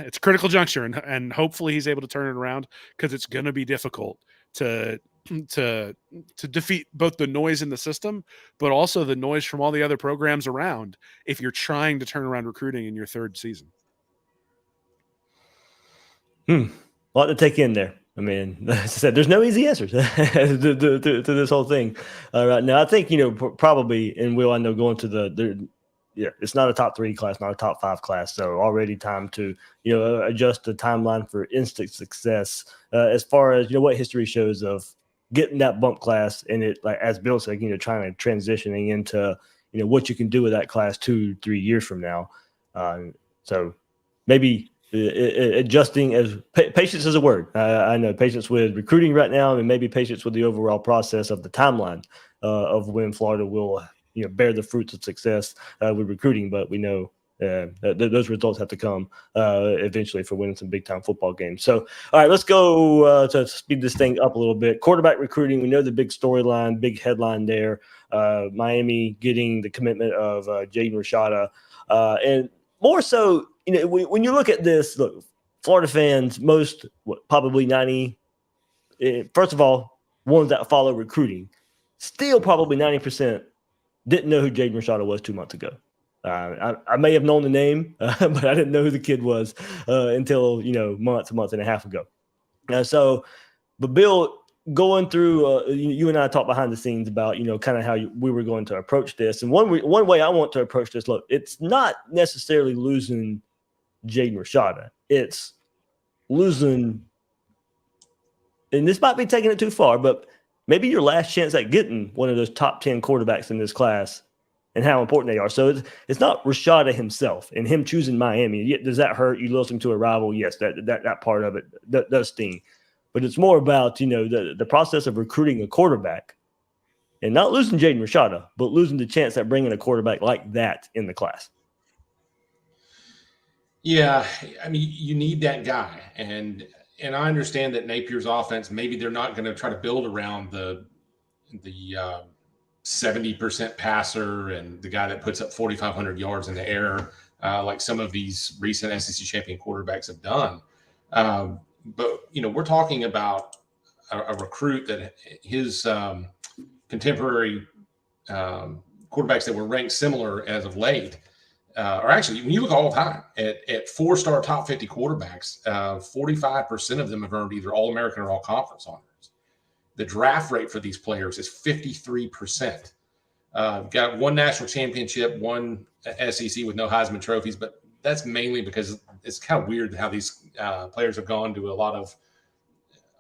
it's a critical juncture, and hopefully he's able to turn it around because it's going to be difficult to defeat both the noise in the system, but also the noise from all the other programs around if you're trying to turn around recruiting in your 3rd season. A lot to take in there. I mean, as I said, there's no easy answers to this whole thing right now. I think, probably, and Will, I know going to it's not a top 3 class, not a top 5 class. So already time to, adjust the timeline for instant success as far as, what history shows of getting that bump class and it, like as Bill said, trying to transitioning into, what you can do with that class 2-3 years from now. So maybe adjusting as patience is a word. I know patience with recruiting right now, and maybe patience with the overall process of the timeline of when Florida will bear the fruits of success with recruiting. But we know those results have to come eventually for winning some big time football games. So, all right, let's go to speed this thing up a little bit. Quarterback recruiting, we know the big storyline, big headline there. Miami getting the commitment of Jaden Rashada, and more so, when you look at this, look, Florida fans, probably 90. First of all, ones that follow recruiting, still probably 90% didn't know who Jaden Rashada was 2 months ago. I may have known the name, but I didn't know who the kid was until a month and a half ago. But Bill, going through, you and I talked behind the scenes about kind of how we were going to approach this, and one way I want to approach this. Look, it's not necessarily losing Jaden Rashada; it's losing, and this might be taking it too far, but maybe your last chance at getting one of those top 10 quarterbacks in this class, and how important they are. So it's not Rashada himself and him choosing Miami. Does that hurt? You lose him to a rival? Yes, that part of it does sting. But it's more about the process of recruiting a quarterback and not losing Jaden Rashada, but losing the chance at bringing a quarterback like that in the class. Yeah, I mean, you need that guy, and I understand that Napier's offense, maybe they're not going to try to build around the 70% passer and the guy that puts up 4,500 yards in the air, like some of these recent SEC champion quarterbacks have done. But we're talking about a recruit that his contemporary quarterbacks that were ranked similar as of late. Or actually, when you look all the time at 4-star top 50 quarterbacks, 45% of them have earned either All-American or All-Conference honors. The draft rate for these players is 53%. Got one national championship, one SEC with no Heisman trophies, but that's mainly because it's kind of weird how these players have gone to a lot of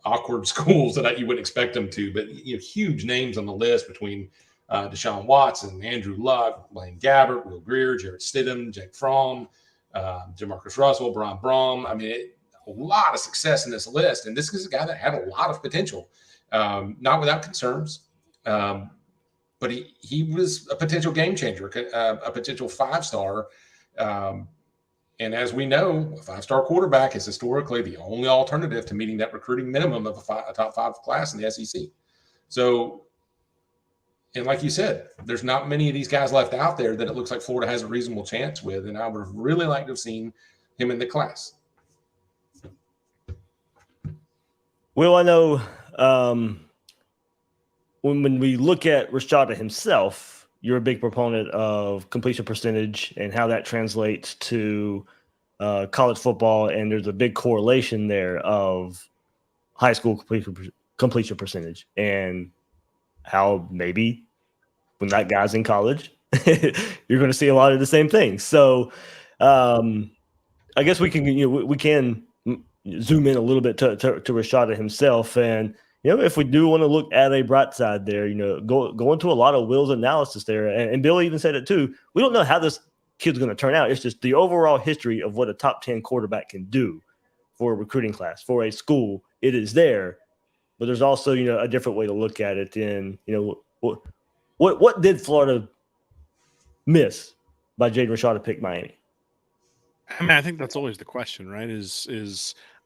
awkward schools that you wouldn't expect them to. But huge names on the list between Deshaun Watson, Andrew Luck, Blaine Gabbert, Will Grier, Jarrett Stidham, Jake Fromm, Demarcus Russell, Brian Brom. I mean, a lot of success in this list. And this is a guy that had a lot of potential, not without concerns. But he was a potential game changer, a potential 5-star. And as we know, a 5-star quarterback is historically the only alternative to meeting that recruiting minimum of a top 5 class in the SEC. So, and like you said, there's not many of these guys left out there that it looks like Florida has a reasonable chance with. And I would have really liked to have seen him in the class. Well, I know when we look at Rashada himself, you're a big proponent of completion percentage and how that translates to college football. And there's a big correlation there of high school completion percentage and how maybe when that guy's in college, you're going to see a lot of the same things. So I guess we can zoom in a little bit to Rashada himself. And, if we do want to look at a bright side there, go into a lot of Will's analysis there. And Bill even said it too. We don't know how this kid's going to turn out. It's just the overall history of what a top 10 quarterback can do for a recruiting class, for a school. It is there, but there's also, a different way to look at it. And, what did Florida miss by Jaden Rashada to pick Miami? I mean, I think that's always the question, right?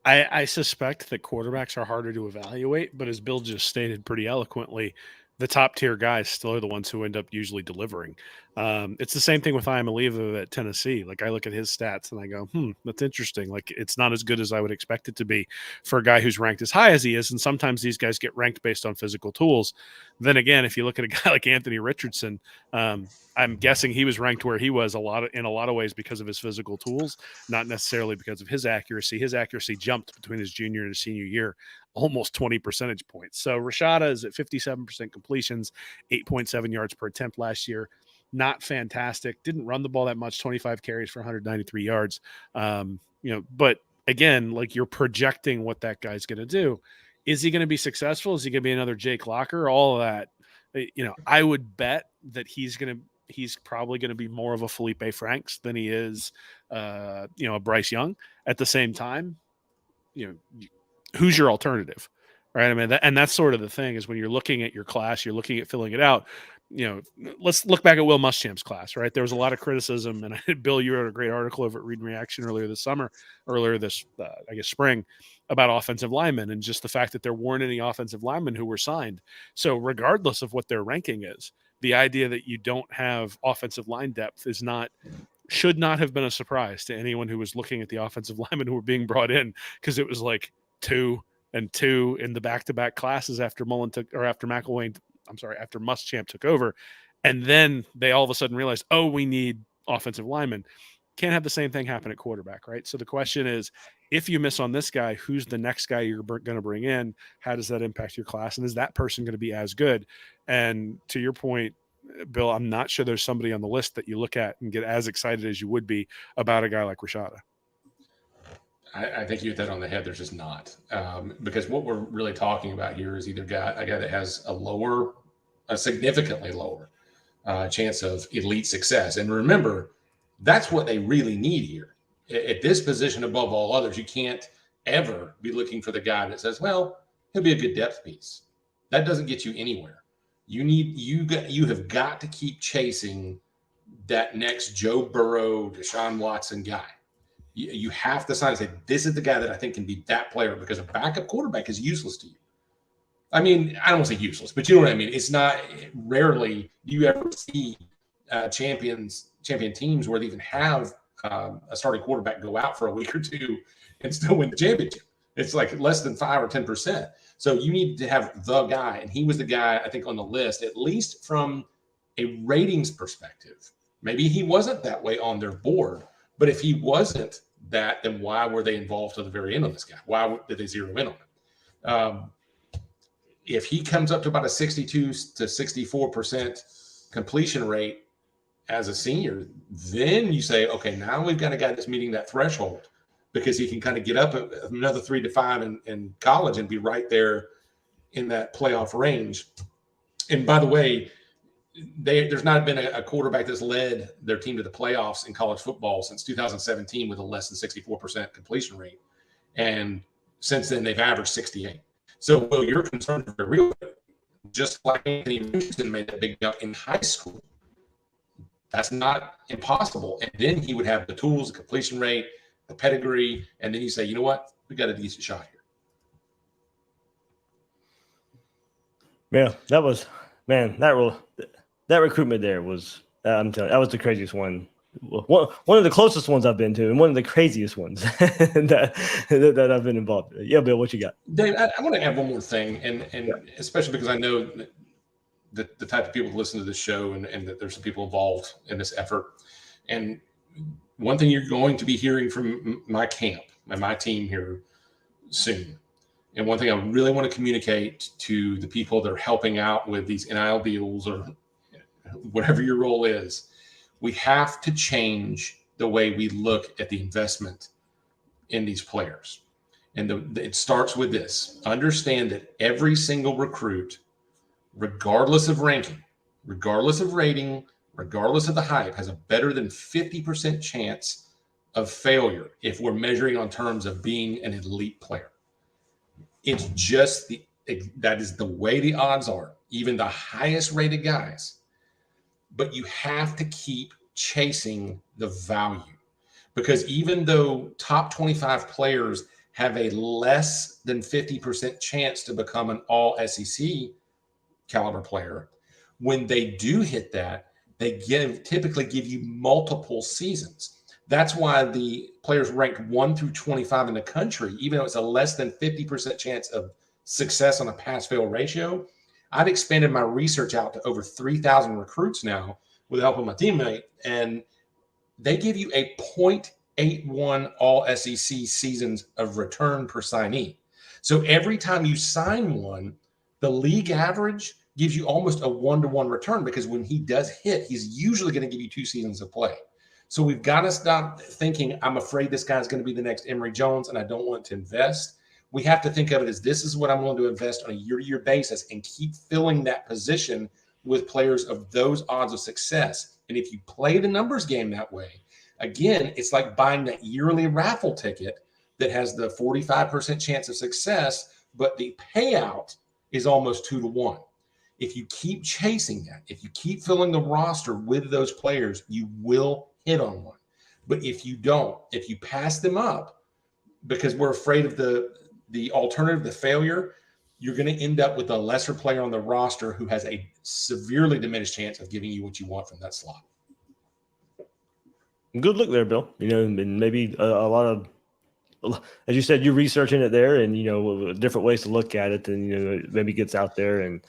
I suspect that quarterbacks are harder to evaluate, but as Bill just stated pretty eloquently, the top tier guys still are the ones who end up usually delivering. It's the same thing with Iamaleava at Tennessee. Like, I look at his stats and I go, that's interesting. Like, it's not as good as I would expect it to be for a guy who's ranked as high as he is. And sometimes these guys get ranked based on physical tools. Then again, if you look at a guy like Anthony Richardson, I'm guessing he was ranked where he was in a lot of ways because of his physical tools, not necessarily because of his accuracy. His accuracy jumped between his junior and his senior year, almost 20 percentage points. So Rashada is at 57% completions, 8.7 yards per attempt last year. Not fantastic. Didn't run the ball that much, 25 carries for 193 yards. But again, like, you're projecting what that guy's going to do. Is he going to be successful? Is he going to be another Jake Locker? All of that. I would bet that he's going to he's probably going to be more of a Felipe Franks than he is, a Bryce Young. At the same time, who's your alternative, right? I mean, that's sort of the thing is when you're looking at your class, you're looking at filling it out. Let's look back at Will Muschamp's class, right? There was a lot of criticism, and Bill, you wrote a great article over at Read and Reaction earlier this spring, about offensive linemen and just the fact that there weren't any offensive linemen who were signed. So regardless of what their ranking is, the idea that you don't have offensive line depth should not have been a surprise to anyone who was looking at the offensive linemen who were being brought in, because it was like 2 and 2 in the back-to-back classes after after Muschamp took over. And then they all of a sudden realized, we need offensive linemen. Can't have the same thing happen at quarterback, right? So the question is, if you miss on this guy, who's the next guy you're going to bring in? How does that impact your class? And is that person going to be as good? And to your point, Bill, I'm not sure there's somebody on the list that you look at and get as excited as you would be about a guy like Rashada. I think you hit that on the head. There's just not. Because what we're really talking about here is either a guy that has a significantly lower chance of elite success. And remember, that's what they really need here. At this position above all others, you can't ever be looking for the guy that says, well, he'll be a good depth piece. That doesn't get you anywhere. You have got to keep chasing that next Joe Burrow, Deshaun Watson guy. You have to sign and say, this is the guy that I think can be that player, because a backup quarterback is useless to you. I mean, I don't want to say useless, but you know what I mean? It's not, rarely do you ever see champion teams where they even have a starting quarterback go out for a week or two and still win the championship. It's like less than 5 or 10%. So you need to have the guy. And he was the guy, I think, on the list, at least from a ratings perspective. Maybe he wasn't that way on their board, but if he wasn't that, then why were they involved to the very end on this guy? Why did they zero in on him? If he comes up to about a 62 to 64% completion rate as a senior, then you say, okay, now we've got a guy that's meeting that threshold, because he can kind of get up another 3 to 5 in college and be right there in that playoff range. And by the way, there's not been a quarterback that's led their team to the playoffs in college football since 2017 with a less than 64% completion rate. And since then, they've averaged 68. So, Will, your concerns are real. Just like Anthony Richardson made that big jump in high school, that's not impossible. And then he would have the tools, the completion rate, the pedigree, and then you say, you know what, we got a decent shot here. Yeah, that recruitment there was, I'm telling you, that was the craziest one. One of the closest ones I've been to, and one of the craziest ones that I've been involved in. Yeah, Bill, what you got? Dave, I want to add one more thing, and especially because I know that the type of people who listen to this show, and that there's some people involved in this effort. And one thing you're going to be hearing from my camp and my team here soon, and one thing I really want to communicate to the people that are helping out with these NIL deals or whatever your role is, we have to change the way we look at the investment in these players. And it starts with this. Understand that every single recruit, regardless of ranking, regardless of rating, regardless of the hype, has a better than 50% chance of failure if we're measuring on terms of being an elite player. It's just that is the way the odds are, even the highest rated guys. But you have to keep chasing the value, because even though top 25 players have a less than 50% chance to become an all SEC caliber player, when they do hit that, they typically give you multiple seasons. That's why the players ranked 1 through 25 in the country, even though it's a less than 50% chance of success on a pass-fail ratio, I've expanded my research out to over 3,000 recruits now with the help of my teammate, and they give you a 0.81 all SEC seasons of return per signee. So every time you sign one, the league average gives you almost a 1-to-1 return, because when he does hit, he's usually going to give you 2 seasons of play. So we've got to stop thinking, I'm afraid this guy's going to be the next Emory Jones and I don't want to invest. We have to think of it as, this is what I'm willing to invest on a year-to-year basis, and keep filling that position with players of those odds of success. And if you play the numbers game that way, again, it's like buying that yearly raffle ticket that has the 45% chance of success, but the payout is almost 2-1. If you keep chasing that, if you keep filling the roster with those players, you will hit on one. But if you don't, if you pass them up because we're afraid of the alternative, the failure, you're going to end up with a lesser player on the roster who has a severely diminished chance of giving you what you want from that slot. Good look there, Bill. And maybe a lot of, as you said, you're researching it there, and different ways to look at it, and maybe gets out there, and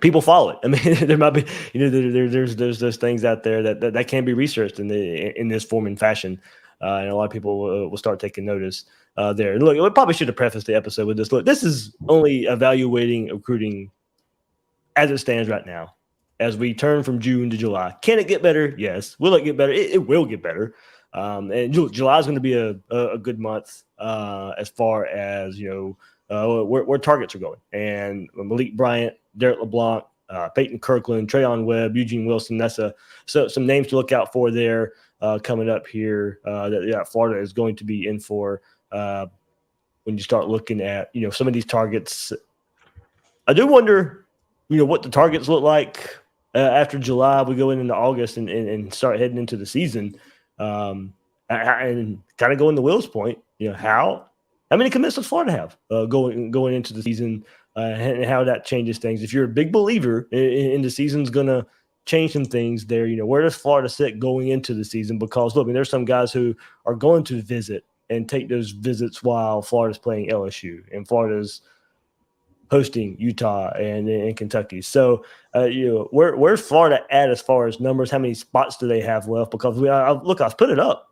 people follow it. I mean, there might be there's those things out there that can be researched in this form and fashion, and a lot of people will start taking notice there. And look, we probably should have prefaced the episode with this. Look, this is only evaluating recruiting as it stands right now. As we turn from June to July, can it get better? Yes. Will it get better? It will get better. And July is going to be a good month as far as where targets are going. And Malik Bryant, Derek LeBlanc, Peyton Kirkland, Trayon Webb, Eugene Wilson. That's some names to look out for there coming up here. That Florida is going to be in for when you start looking at some of these targets. I do wonder what the targets look like. After July, we go into August and start heading into the season, and kind of going to Will's point. How many commits does Florida have going into the season, and how that changes things. If you're a big believer in the season's going to change some things there, where does Florida sit going into the season? Because look, there's some guys who are going to visit and take those visits while Florida's playing LSU and Florida's hosting Utah and Kentucky. So, where's Florida at as far as numbers? How many spots do they have left? Because I've put it up,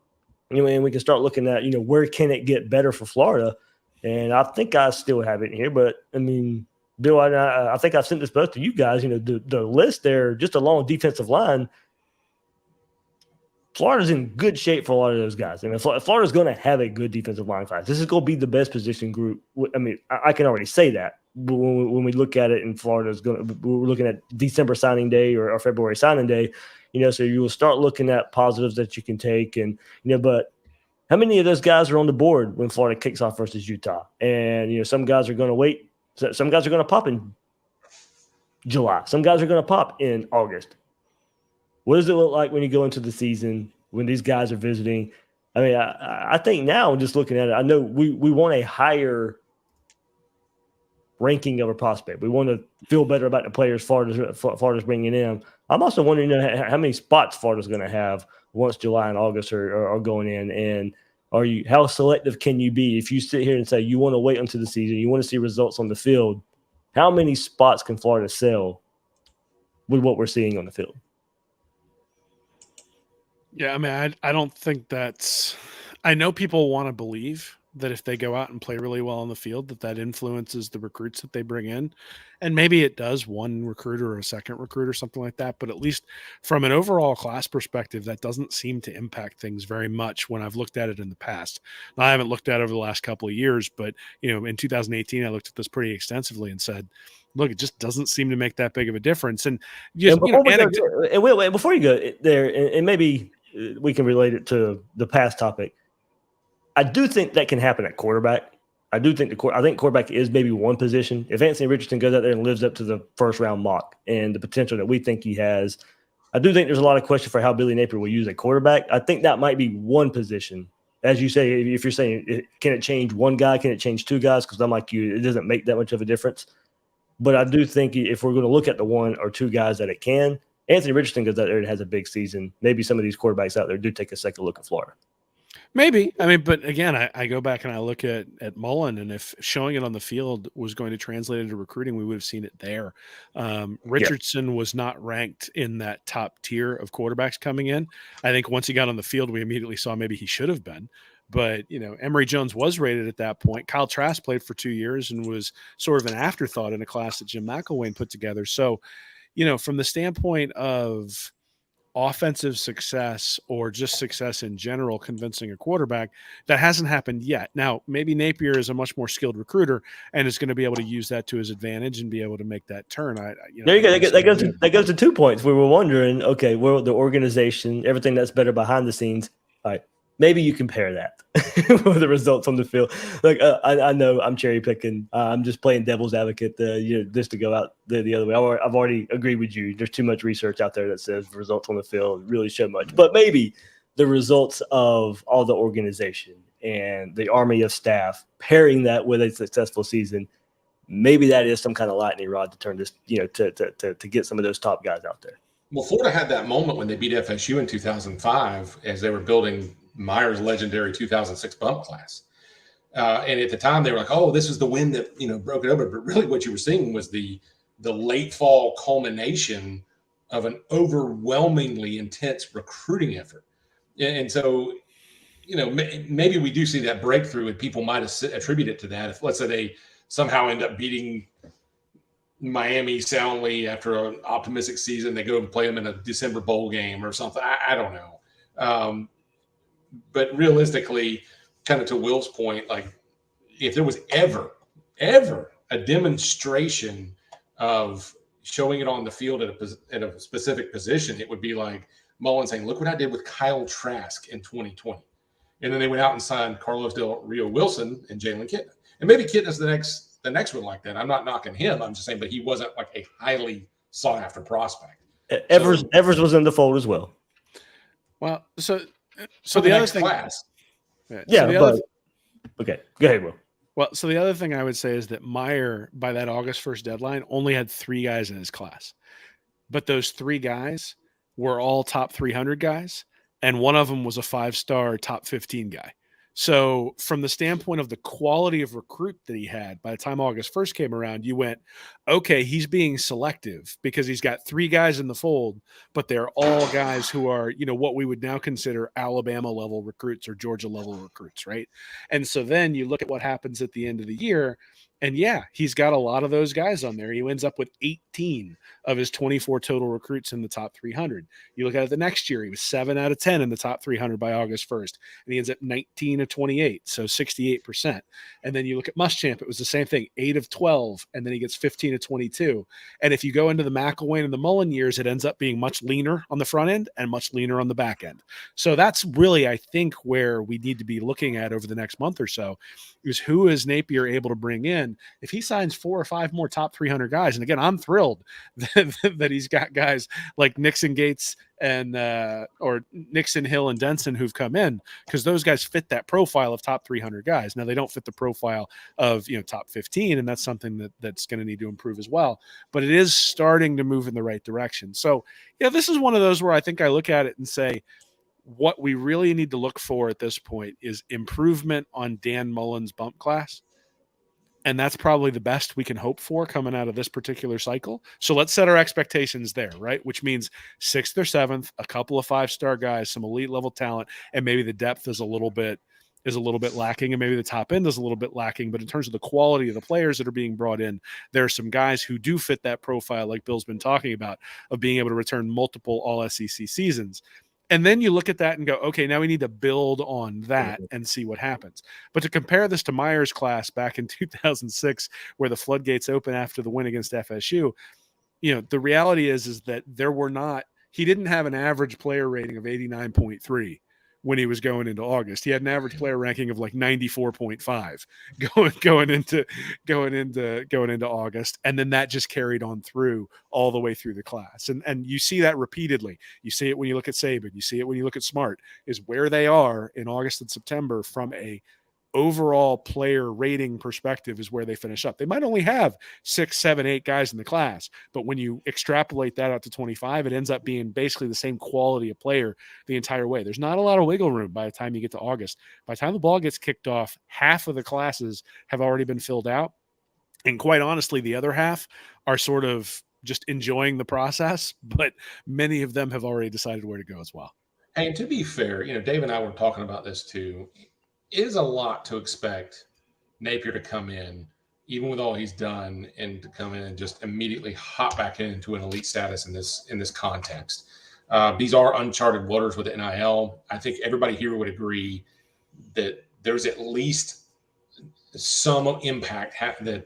and we can start looking at, where can it get better for Florida? And I think I still have it in here, but I mean, Bill, I think I've sent this both to you guys. The list there, just along defensive line, Florida's in good shape for a lot of those guys. I mean, Florida's going to have a good defensive line class. This is going to be the best position group. I mean, I can already say that. When we look at it, and we're looking at December signing day or February signing day, so you will start looking at positives that you can take, and but how many of those guys are on the board when Florida kicks off versus Utah? And some guys are going to wait. Some guys are going to pop in July. Some guys are going to pop in August. What does it look like when you go into the season when these guys are visiting? I mean, I think now, just looking at it, I know we want a higher ranking of a prospect. We want to feel better about the players Florida's bringing in. I'm also wondering how many spots Florida's going to have once July and August are going in, and how selective can you be? If you sit here and say you want to wait until the season, you want to see results on the field, how many spots can Florida sell with what we're seeing on the field? Yeah, I mean, I don't think that's – I know people want to believe that if they go out and play really well on the field, that influences the recruits that they bring in. And maybe it does, one recruit or a second recruit or something like that. But at least from an overall class perspective, that doesn't seem to impact things very much when I've looked at it in the past. Now, I haven't looked at it over the last couple of years, but in 2018, I looked at this pretty extensively and said, look, it just doesn't seem to make that big of a difference. And just, before you go there, and maybe we can relate it to the past topic, I do think that can happen at quarterback. I think quarterback is maybe one position. If Anthony Richardson goes out there and lives up to the first round mock and the potential that we think he has, I do think there's a lot of question for how Billy Napier will use a quarterback. I think that might be one position. As you say, if you're saying, can it change one guy? Can it change two guys? Because I'm like you, it doesn't make that much of a difference. But I do think if we're going to look at the one or two guys that it can, Anthony Richardson goes out there and has a big season. Maybe some of these quarterbacks out there do take a second look at Florida. Maybe. I mean, but again, I go back and I look at Mullen, and if showing it on the field was going to translate into recruiting, we would have seen it there. Richardson was not ranked in that top tier of quarterbacks coming in. I think once he got on the field, we immediately saw maybe he should have been. But, Emory Jones was rated at that point. Kyle Trask played for 2 years and was sort of an afterthought in a class that Jim McElwain put together. So, from the standpoint of offensive success or just success in general convincing a quarterback. That hasn't happened yet. Now, maybe Napier is a much more skilled recruiter and is going to be able to use that to his advantage and be able to make that turn. There you go. That goes to 2 points. We were wondering, okay, well, the organization, everything that's better behind the scenes. All right, maybe you compare that with the results on the field. Like I know I'm cherry picking. I'm just playing devil's advocate. Just to go out the other way. I've already agreed with you. There's too much research out there that says the results on the field really show much. But maybe the results of all the organization and the army of staff pairing that with a successful season, maybe that is some kind of lightning rod to turn this, to get some of those top guys out there. Well, Florida had that moment when they beat FSU in 2005 as they were building Meyer's legendary 2006 bump class. And at the time they were like, oh, this was the win that, broke it over. But really what you were seeing was the late fall culmination of an overwhelmingly intense recruiting effort. And so, maybe we do see that breakthrough and people might attribute it to that. If, let's say, they somehow end up beating Miami soundly after an optimistic season, they go and play them in a December bowl game or something. I don't know. But realistically, kind of to Will's point, like if there was ever a demonstration of showing it on the field at a specific position, it would be like Mullen saying, look what I did with Kyle Trask in 2020. And then they went out and signed Carlos Del Rio Wilson and Jalen Kitna. And maybe Kitna's the next one like that. I'm not knocking him. I'm just saying, but he wasn't like a highly sought after prospect. Evers was in the fold as well. Well, so the other thing, class. Okay, go ahead, Will. Well, so the other thing I would say is that Meyer, by that August 1st deadline, only had 3 guys in his class, but those 3 guys were all top 300 guys, and one of them was a 5-star top 15 guy. So from the standpoint of the quality of recruit that he had, by the time August 1st came around, you went, okay, he's being selective because he's got 3 guys in the fold, but they're all guys who are, what we would now consider Alabama level recruits or Georgia level recruits, right? And so then you look at what happens at the end of the year, and yeah, he's got a lot of those guys on there. He ends up with 18 of his 24 total recruits in the top 300. You look at it the next year, he was 7 out of 10 in the top 300 by August 1st, and he ends up 19 of 28, so 68%. And then you look at Muschamp, it was the same thing, 8 of 12, and then he gets 15 of 22. And if you go into the McElwain and the Mullen years, it ends up being much leaner on the front end and much leaner on the back end. So that's really, I think, where we need to be looking at over the next month or so, is who is Napier able to bring in. If he signs 4 or 5 more top 300 guys, and again, I'm thrilled that he's got guys like Nixon Gates and or Nixon, Hill, and Denson who've come in, because those guys fit that profile of top 300 guys. Now they don't fit the profile of top 15, and that's something that's going to need to improve as well. But it is starting to move in the right direction. So this is one of those where I think I look at it and say, what we really need to look for at this point is improvement on Dan Mullen's bump class. And that's probably the best we can hope for coming out of this particular cycle. So let's set our expectations there, right? Which means 6th or 7th, a couple of 5-star guys, some elite level talent, and maybe the depth is a little bit lacking, and maybe the top end is a little bit lacking. But in terms of the quality of the players that are being brought in, there are some guys who do fit that profile, like Bill's been talking about, of being able to return multiple all-SEC seasons. And then you look at that and go, okay, now we need to build on that and see what happens. But to compare this to Meyer's class back in 2006, where the floodgates open after the win against FSU, the reality is that he didn't have an average player rating of 89.3 when he was going into August. He had an average player ranking of like 94.5 going into August. And then that just carried on through all the way through the class. And you see that repeatedly. You see it when you look at Saban, you see it when you look at Smart, is where they are in August and September from a overall player rating perspective is where they finish up. They might only have 6, 7, 8 guys in the class, but when you extrapolate that out to 25, it ends up being basically the same quality of player the entire way. There's not a lot of wiggle room by the time you get to August. By the time the ball gets kicked off, half of the classes have already been filled out. And quite honestly, the other half are sort of just enjoying the process, but many of them have already decided where to go as well. And to be fair, Dave and I were talking about this too. It is a lot to expect Napier to come in, even with all he's done, and to come in and just immediately hop back into an elite status in this context. These are uncharted waters with the NIL. I think everybody here would agree that there's at least some impact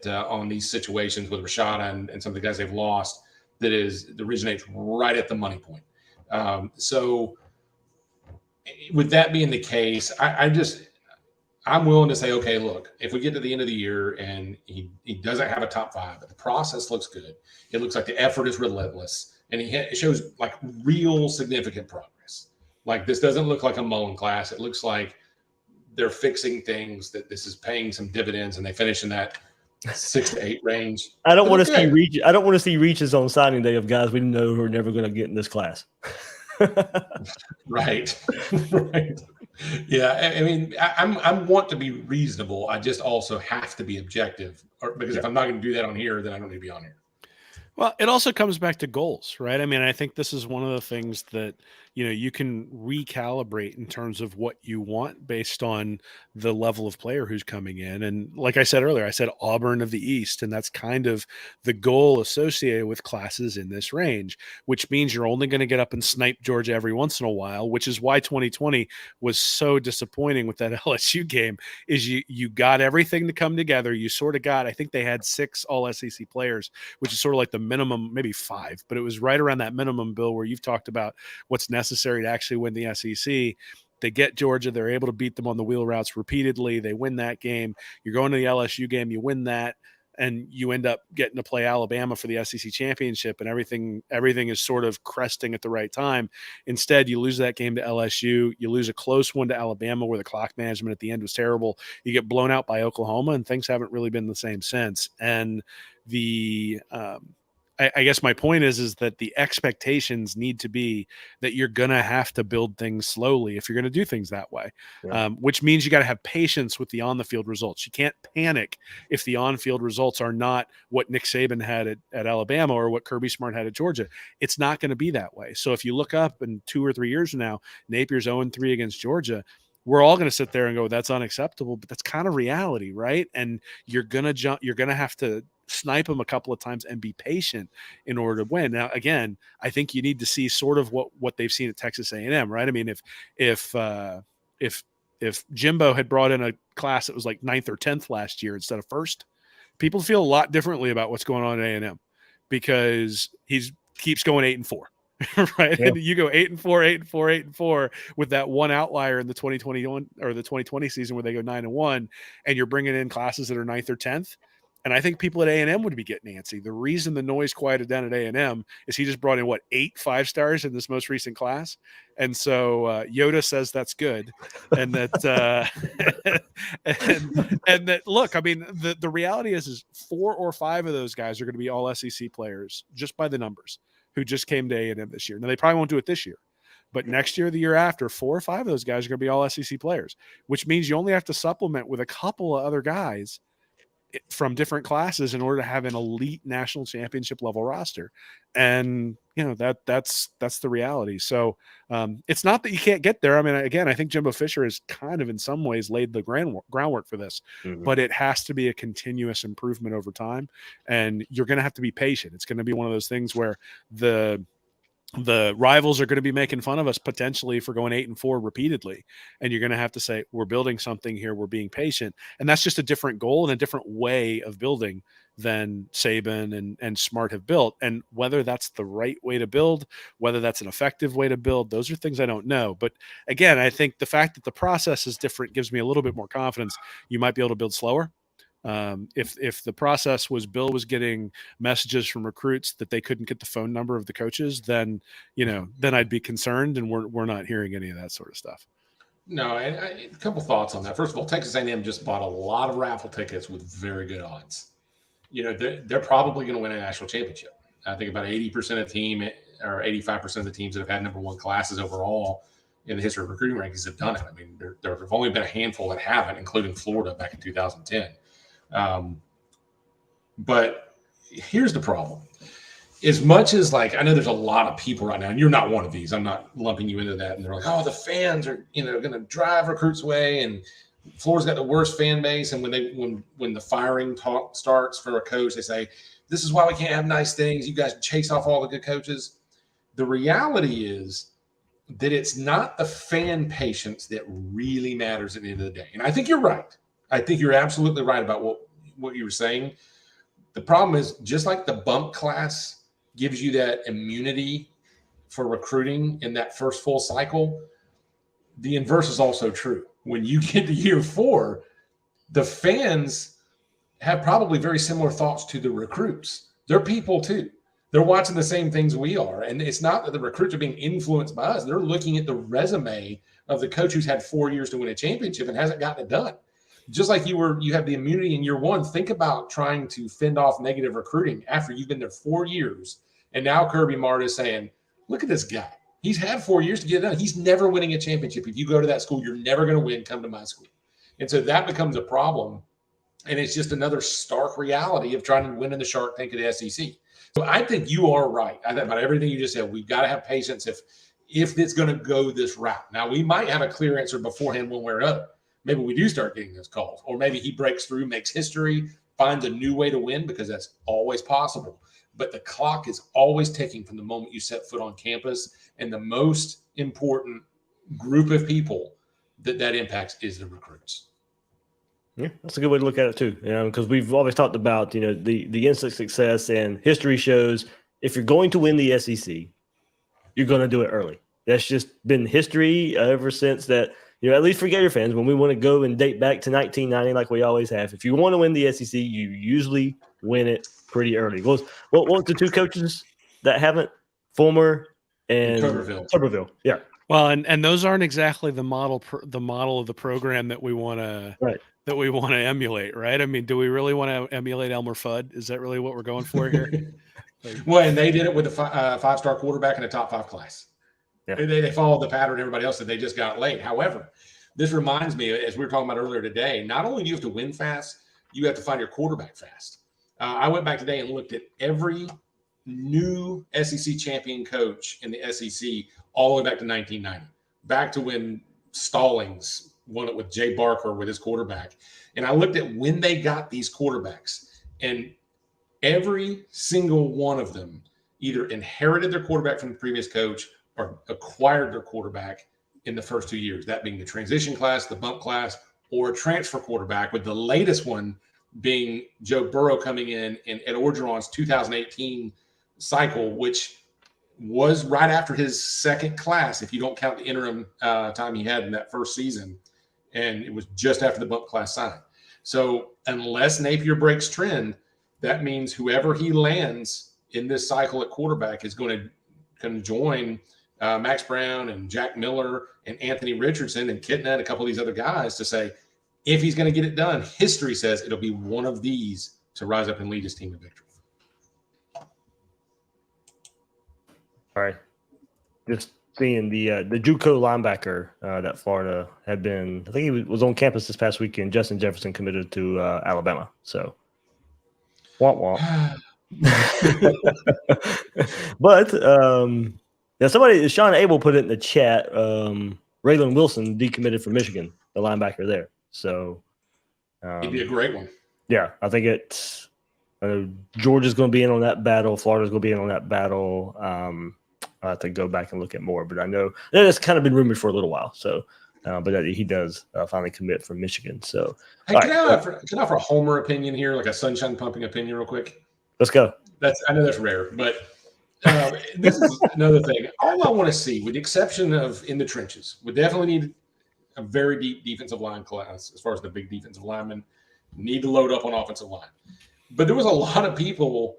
on these situations with Rashada and some of the guys they've lost that originates right at the money point. So with that being the case, I'm willing to say, okay, look, if we get to the end of the year and he doesn't have a top 5, but the process looks good, it looks like the effort is relentless, and it shows like real significant progress. Like this doesn't look like a Mullen class. It looks like they're fixing things, that this is paying some dividends, and they finish in that 6 to 8 range. I don't want to see reach. I don't want to see reaches on signing day of guys we know who are never going to get in this class. Right. Right. Yeah. I mean, I want to be reasonable. I just also have to be objective, because if I'm not going to do that on here, then I don't need to be on here. Well, it also comes back to goals, right? I mean, I think this is one of the things that, you can recalibrate in terms of what you want based on the level of player who's coming in. And like I said earlier, I said Auburn of the East, and that's kind of the goal associated with classes in this range, which means you're only going to get up and snipe Georgia every once in a while, which is why 2020 was so disappointing with that LSU game. Is you got everything to come together. You sort of got, I think they had 6 all SEC players, which is sort of like the minimum, maybe 5, but it was right around that minimum, Bill, where you've talked about what's necessary to actually win the SEC. They get Georgia. They're able to beat them on the wheel routes repeatedly. They win that game. You're going to the LSU game. You win that, and you end up getting to play Alabama for the SEC championship, and everything is sort of cresting at the right time. Instead, you lose that game to LSU. You lose a close one to Alabama where the clock management at the end was terrible. You get blown out by Oklahoma, and things haven't really been the same since. And I guess my point is that the expectations need to be that you're going to have to build things slowly if you're going to do things that way, which means you got to have patience with the on-the-field results. You can't panic if the on-field results are not what Nick Saban had at Alabama or what Kirby Smart had at Georgia. It's not going to be that way. So if you look up in 2 or 3 years from now, Napier's 0-3 against Georgia, we're all going to sit there and go, that's unacceptable, but that's kind of reality, right? And you're going to have to snipe them a couple of times and be patient in order to win. Now, again, I think you need to see sort of what they've seen at Texas A&M, right? I mean, if Jimbo had brought in a class that was like 9th or 10th last year instead of 1st, people feel a lot differently about what's going on at A&M because he keeps going 8-4. Right. Yeah. And you go 8-4, 8-4, 8-4 with that one outlier in the 2021 or the 2020 season where they go 9-1, and you're bringing in classes that are 9th or 10th. And I think people at A&M would be getting antsy. The reason the noise quieted down at A&M is he just brought in 8 5-stars in this most recent class. And so Yoda says that's good. And that, and that, look, I mean, the reality is 4 or 5 of those guys are going to be all SEC players just by the numbers who just came to A&M this year. Now they probably won't do it this year, but next year, the year after, 4 or 5 of those guys are going to be all SEC players, which means you only have to supplement with a couple of other guys from different classes in order to have an elite national championship level roster. And that's the reality. So it's not that you can't get there. I mean, again, I think Jimbo Fisher has kind of in some ways laid the groundwork for this, but it has to be a continuous improvement over time. And you're going to have to be patient. It's going to be one of those things where the rivals are going to be making fun of us potentially for going 8-4 repeatedly. And you're going to have to say, we're building something here. We're being patient. And that's just a different goal and a different way of building than Saban and Smart have built. And whether that's the right way to build, whether that's an effective way to build, those are things I don't know. But again, I think the fact that the process is different gives me a little bit more confidence. You might be able to build slower. If the process was Bill was getting messages from recruits that they couldn't get the phone number of the coaches, then I'd be concerned, and we're not hearing any of that sort of stuff. No, a couple thoughts on that. First of all, Texas A&M just bought a lot of raffle tickets with very good odds. They're probably going to win a national championship. I think about 80% of the team or 85% of the teams that have had number 1 classes overall in the history of recruiting rankings have done it. I mean, there have only been a handful that haven't, including Florida back in 2010. But here's the problem. As much as I know there's a lot of people right now, and you're not one of these, I'm not lumping you into that. And they're like, oh, the fans are, going to drive recruits away. And Florida's got the worst fan base. And when the firing talk starts for a coach, they say, this is why we can't have nice things. You guys chase off all the good coaches. The reality is that it's not the fan patience that really matters at the end of the day. And I think you're right. I think you're absolutely right about what you were saying. The problem is, just like the bump class gives you that immunity for recruiting in that first full cycle, the inverse is also true. When you get to year 4, the fans have probably very similar thoughts to the recruits. They're people too. They're watching the same things we are. And it's not that the recruits are being influenced by us. They're looking at the resume of the coach who's had 4 years to win a championship and hasn't gotten it done. Just like you have the immunity in year 1. Think about trying to fend off negative recruiting after you've been there 4 years. And now Kirby Smart is saying, look at this guy. He's had 4 years to get it done. He's never winning a championship. If you go to that school, you're never going to win. Come to my school. And so that becomes a problem. And it's just another stark reality of trying to win in the Shark Tank of the SEC. So I think you are right. I think about everything you just said. We've got to have patience if it's going to go this route. Now, we might have a clear answer beforehand one way or another. Maybe we do start getting those calls. Or maybe he breaks through, makes history, finds a new way to win, because that's always possible. But the clock is always ticking from the moment you set foot on campus. And the most important group of people that impacts is the recruits. Yeah, that's a good way to look at it too. Because we've always talked about, the instant success, and history shows if you're going to win the SEC, you're going to do it early. That's just been history ever since that. At least for Gator fans, when we want to go and date back to 1990, like we always have, if you want to win the SEC, you usually win it pretty early. What was the 2 coaches that haven't? Fulmer and Tuberville. Yeah. Well, and those aren't exactly the model of the program that we want to emulate, right? I mean, do we really want to emulate Elmer Fudd? Is that really what we're going for here? Well, and they did it with a 5-star quarterback in a top 5 class. Yeah. They followed the pattern everybody else did. They just got late. However, this reminds me, as we were talking about earlier today, not only do you have to win fast, you have to find your quarterback fast. I went back today and looked at every new SEC champion coach in the SEC all the way back to 1990, back to when Stallings won it with Jay Barker with his quarterback. And I looked at when they got these quarterbacks, and every single one of them either inherited their quarterback from the previous coach or acquired their quarterback in the first 2 years, that being the transition class, the bump class, or a transfer quarterback, with the latest one being Joe Burrow coming in Ed Orgeron's 2018 cycle, which was right after his second class, if you don't count the interim time he had in that first season. And it was just after the bump class signed. So unless Napier breaks trend, that means whoever he lands in this cycle at quarterback is going to join Max Brown and Jack Miller and Anthony Richardson and Kitna and a couple of these other guys to say, if he's going to get it done, history says it'll be one of these to rise up and lead his team to victory. All right. Just seeing the JUCO linebacker that Florida had been, I think he was on campus this past weekend. Justin Jefferson committed to Alabama. So, womp womp. But, somebody, Sean Abel put it in the chat. Raylan Wilson decommitted from Michigan, the linebacker there. So he'd be a great one. Yeah, I think it's Georgia's going to be in on that battle. Florida's going to be in on that battle. I have to go back and look at more, but I know that it's kind of been rumored for a little while. So, but he does finally commit from Michigan. So, hey, can I offer a homer opinion here, like a sunshine pumping opinion, real quick? Let's go. I know that's rare, but this is another thing. All I want to see, with the exception of in the trenches, we definitely need a very deep defensive line class as far as the big defensive linemen need to load up on offensive line. But there was a lot of people,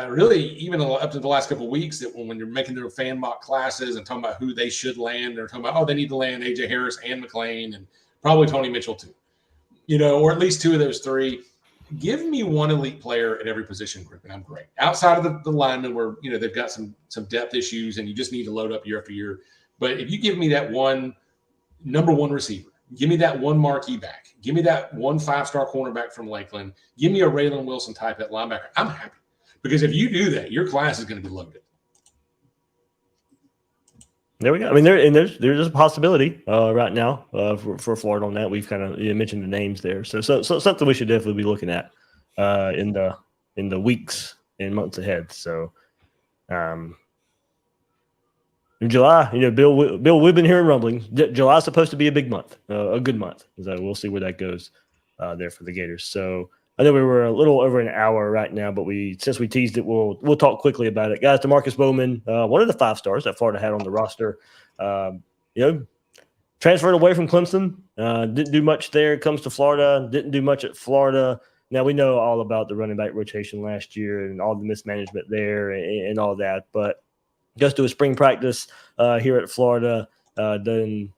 really even up to the last couple of weeks, that when you're making their fan mock classes and talking about who they should land, they're talking about, they need to land A.J. Harris and McLean and probably Tony Mitchell too, or at least 2 of those 3. Give me one elite player at every position group, and I'm great. Outside of the linemen where, they've got some depth issues and you just need to load up year after year. But if you give me that one number 1 receiver, give me that one marquee back, give me that one 5-star cornerback from Lakeland, give me a Raylan Wilson type at linebacker, I'm happy. Because if you do that, your class is going to be loaded. There we go. I mean, there's a possibility right now for Florida on that. We've kind of mentioned the names there, so something we should definitely be looking at in the weeks and months ahead. So, In July, Bill, we've been hearing rumblings. July's supposed to be a big month, a good month. So we'll see where that goes there for the Gators. So I know we were a little over an hour right now, but since we teased it, we'll talk quickly about it. Guys, Demarcus Bowman, one of the 5 stars that Florida had on the roster, transferred away from Clemson, didn't do much there. Comes to Florida, didn't do much at Florida. Now, we know all about the running back rotation last year and all the mismanagement there and all that, but goes to a spring practice here at Florida. Then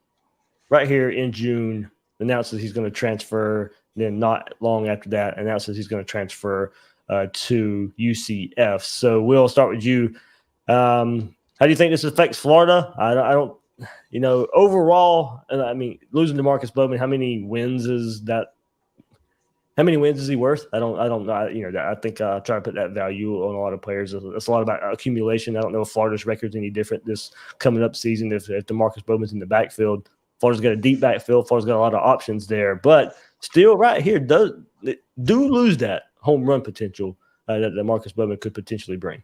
right here in June, announces he's going to transfer. Then not long after that, announces he's going to transfer to UCF. So we'll start with you. How do you think this affects Florida? I don't, overall, and I mean, losing Demarcus Bowman, how many wins is that? How many wins is he worth? I don't know. I think I try to put that value on a lot of players. It's a lot about accumulation. I don't know if Florida's record's any different this coming up season. If Demarcus Bowman's in the backfield, Florida's got a deep backfield. Florida's got a lot of options there, but still, right here, do lose that home run potential that Demarcus Bowman could potentially bring.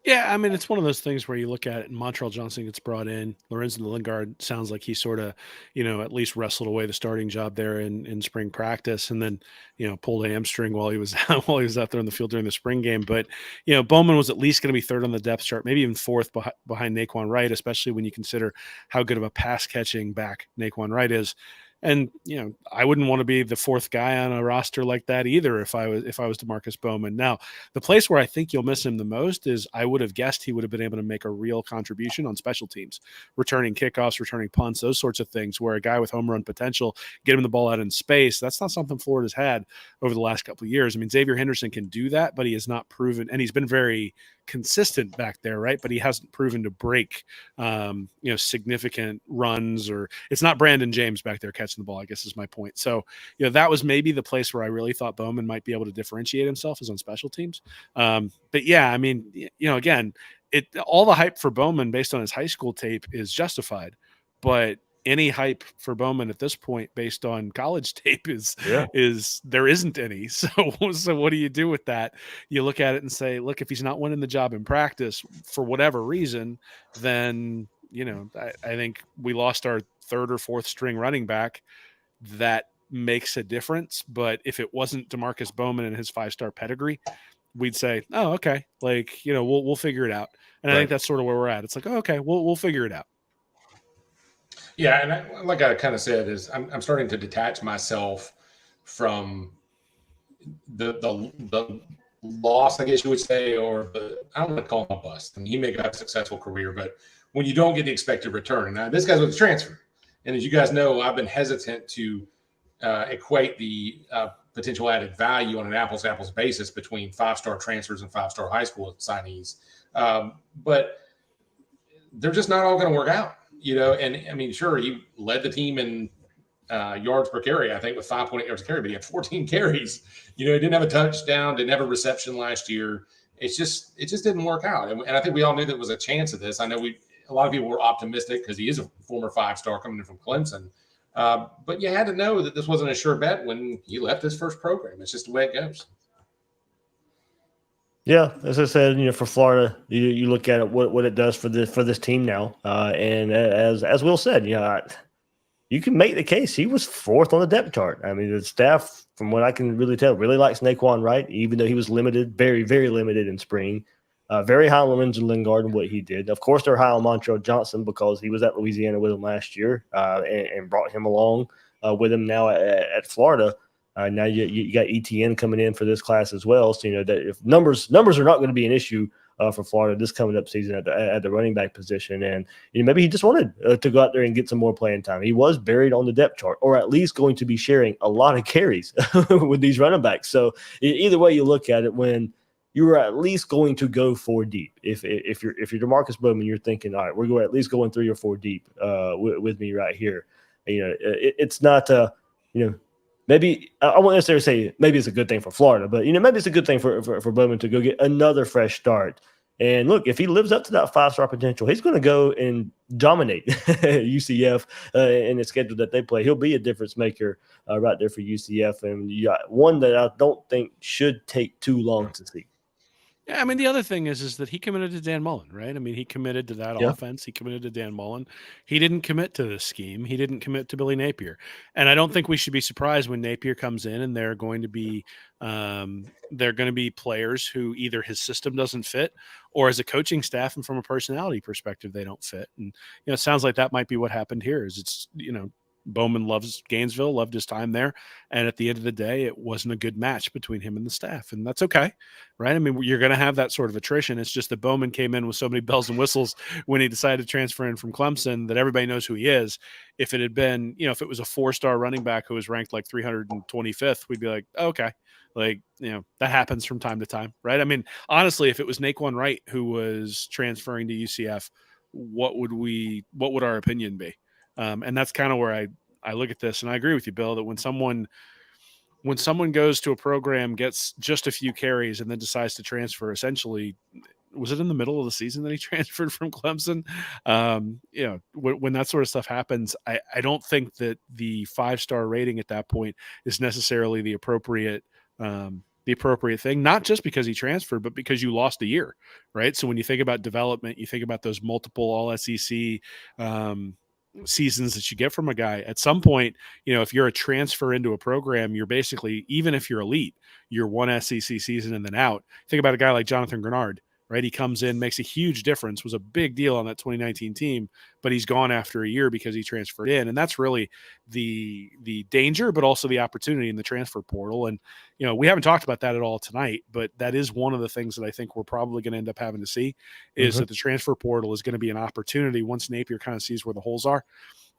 Yeah, I mean, it's one of those things where you look at it and Montreal Johnson gets brought in. Lorenzo Lingard sounds like he sort of, at least wrestled away the starting job there in spring practice and then, pulled a hamstring while he was out there on the field during the spring game. But, Bowman was at least going to be 3rd on the depth chart, maybe even 4th behind Naquan Wright, especially when you consider how good of a pass catching back Naquan Wright is. And, I wouldn't want to be the 4th guy on a roster like that either if I was Demarcus Bowman. Now, the place where I think you'll miss him the most is I would have guessed he would have been able to make a real contribution on special teams, returning kickoffs, returning punts, those sorts of things, where a guy with home run potential, get him the ball out in space. That's not something Florida's had over the last couple of years. I mean, Xavier Henderson can do that, but he has not proven, and he's been very consistent back there, right? But he hasn't proven to break, significant runs, or it's not Brandon James back there catching the ball, I guess is my point. So, that was maybe the place where I really thought Bowman might be able to differentiate himself is on special teams. But yeah, I mean, again, all the hype for Bowman based on his high school tape is justified, but any hype for Bowman at this point based on college tape is there isn't any. So what do you do with that? You look at it and say, look, if he's not winning the job in practice for whatever reason, then, I think we lost our 3rd or 4th string running back. That makes a difference. But if it wasn't Demarcus Bowman and his 5-star pedigree, we'd say, oh, okay. We'll figure it out. And right. I think that's sort of where we're at. It's like, oh, okay, we'll figure it out. Yeah, and like I kind of said, is I'm starting to detach myself from the loss, I guess you would say, or I don't want to call him a bust. I mean, he may have a successful career, but when you don't get the expected return. Now, this guy's with the transfer, and as you guys know, I've been hesitant to equate the potential added value on an apples-to-apples basis between 5-star transfers and 5-star high school signees, but they're just not all going to work out. And I mean, sure, he led the team in yards per carry, I think, with 5.8 yards per carry, but he had 14 carries. He didn't have a touchdown, didn't have a reception last year. It just didn't work out. And I think we all knew there was a chance of this. I know a lot of people were optimistic because he is a former 5-star coming in from Clemson. But you had to know that this wasn't a sure bet when he left his first program. It's just the way it goes. Yeah, as I said, for Florida, you look at it, what it does for this team now, and as Will said, you can make the case he was 4th on the depth chart. I mean, the staff, from what I can really tell, really likes Naquan Wright, even though he was limited, very, very limited in spring. Very high on Lorenzo Lingard and what he did. Of course, they're high on Montreal Johnson because he was at Louisiana with him last year and brought him along with him now at Florida. Now you got ETN coming in for this class as well. So, that if numbers are not going to be an issue for Florida this coming up season at the running back position. And maybe he just wanted to go out there and get some more playing time. He was buried on the depth chart, or at least going to be sharing a lot of carries with these running backs. So either way you look at it, when you were at least going to go 4 deep. If you're Demarcus Bowman, you're thinking, all right, we're going at least going 3 or 4 deep with me right here. It's not maybe I won't necessarily say maybe it's a good thing for Florida, but maybe it's a good thing for Bowman to go get another fresh start. And look, if he lives up to that 5-star potential, he's going to go and dominate UCF in the schedule that they play. He'll be a difference maker right there for UCF, and you got one that I don't think should take too long to see. Yeah, I mean, the other thing is that he committed to Dan Mullen, right? I mean, he committed to that Yeah. offense. He committed to Dan Mullen. He didn't commit to this scheme. He didn't commit to Billy Napier. And I don't think we should be surprised when Napier comes in and they're going to be players who either his system doesn't fit or as a coaching staff and from a personality perspective, they don't fit. And, it sounds like that might be what happened here is it's, Bowman loves Gainesville, loved his time there. And at the end of the day, it wasn't a good match between him and the staff. And that's okay, right? I mean, you're going to have that sort of attrition. It's just that Bowman came in with so many bells and whistles when he decided to transfer in from Clemson that everybody knows who he is. If it had been, if it was a 4-star running back who was ranked like 325th, we'd be like, oh, okay. Like, that happens from time to time, right? I mean, honestly, if it was Naquan Wright who was transferring to UCF, what would our opinion be? And that's kind of where I look at this, and I agree with you, Bill, that when someone goes to a program, gets just a few carries, and then decides to transfer, essentially, was it in the middle of the season that he transferred from Clemson? When that sort of stuff happens, I don't think that the 5-star rating at that point is necessarily the appropriate thing, not just because he transferred, but because you lost a year, right? So when you think about development, you think about those multiple all SEC seasons that you get from a guy. At some point, if you're a transfer into a program, you're basically, even if you're elite, you're one SEC season and then out. Think about a guy like Jonathan Grenard, right? He comes in, makes a huge difference, was a big deal on that 2019 team, but he's gone after a year because he transferred in. And that's really the danger, but also the opportunity in the transfer portal. And, we haven't talked about that at all tonight, but that is one of the things that I think we're probably going to end up having to see is that the transfer portal is going to be an opportunity once Napier kind of sees where the holes are.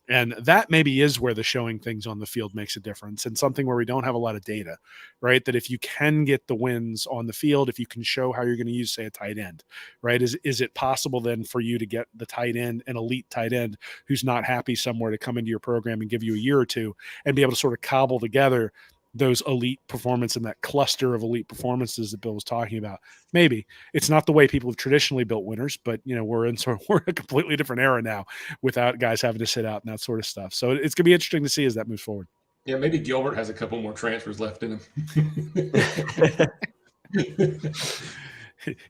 And that maybe is where the showing things on the field makes a difference, and something where we don't have a lot of data, right? That if you can get the wins on the field, if you can show how you're going to use, say, a tight end, right? Is it possible then for you to get the tight end, an elite tight end who's not happy somewhere, to come into your program and give you a year or two and be able to sort of cobble together those elite performance and that cluster of elite performances that Bill was talking about? Maybe it's not the way people have traditionally built winners, but we're in a completely different era now without guys having to sit out and that sort of stuff. So it's going to be interesting to see as that moves forward. Yeah, maybe Gilbert has a couple more transfers left in him.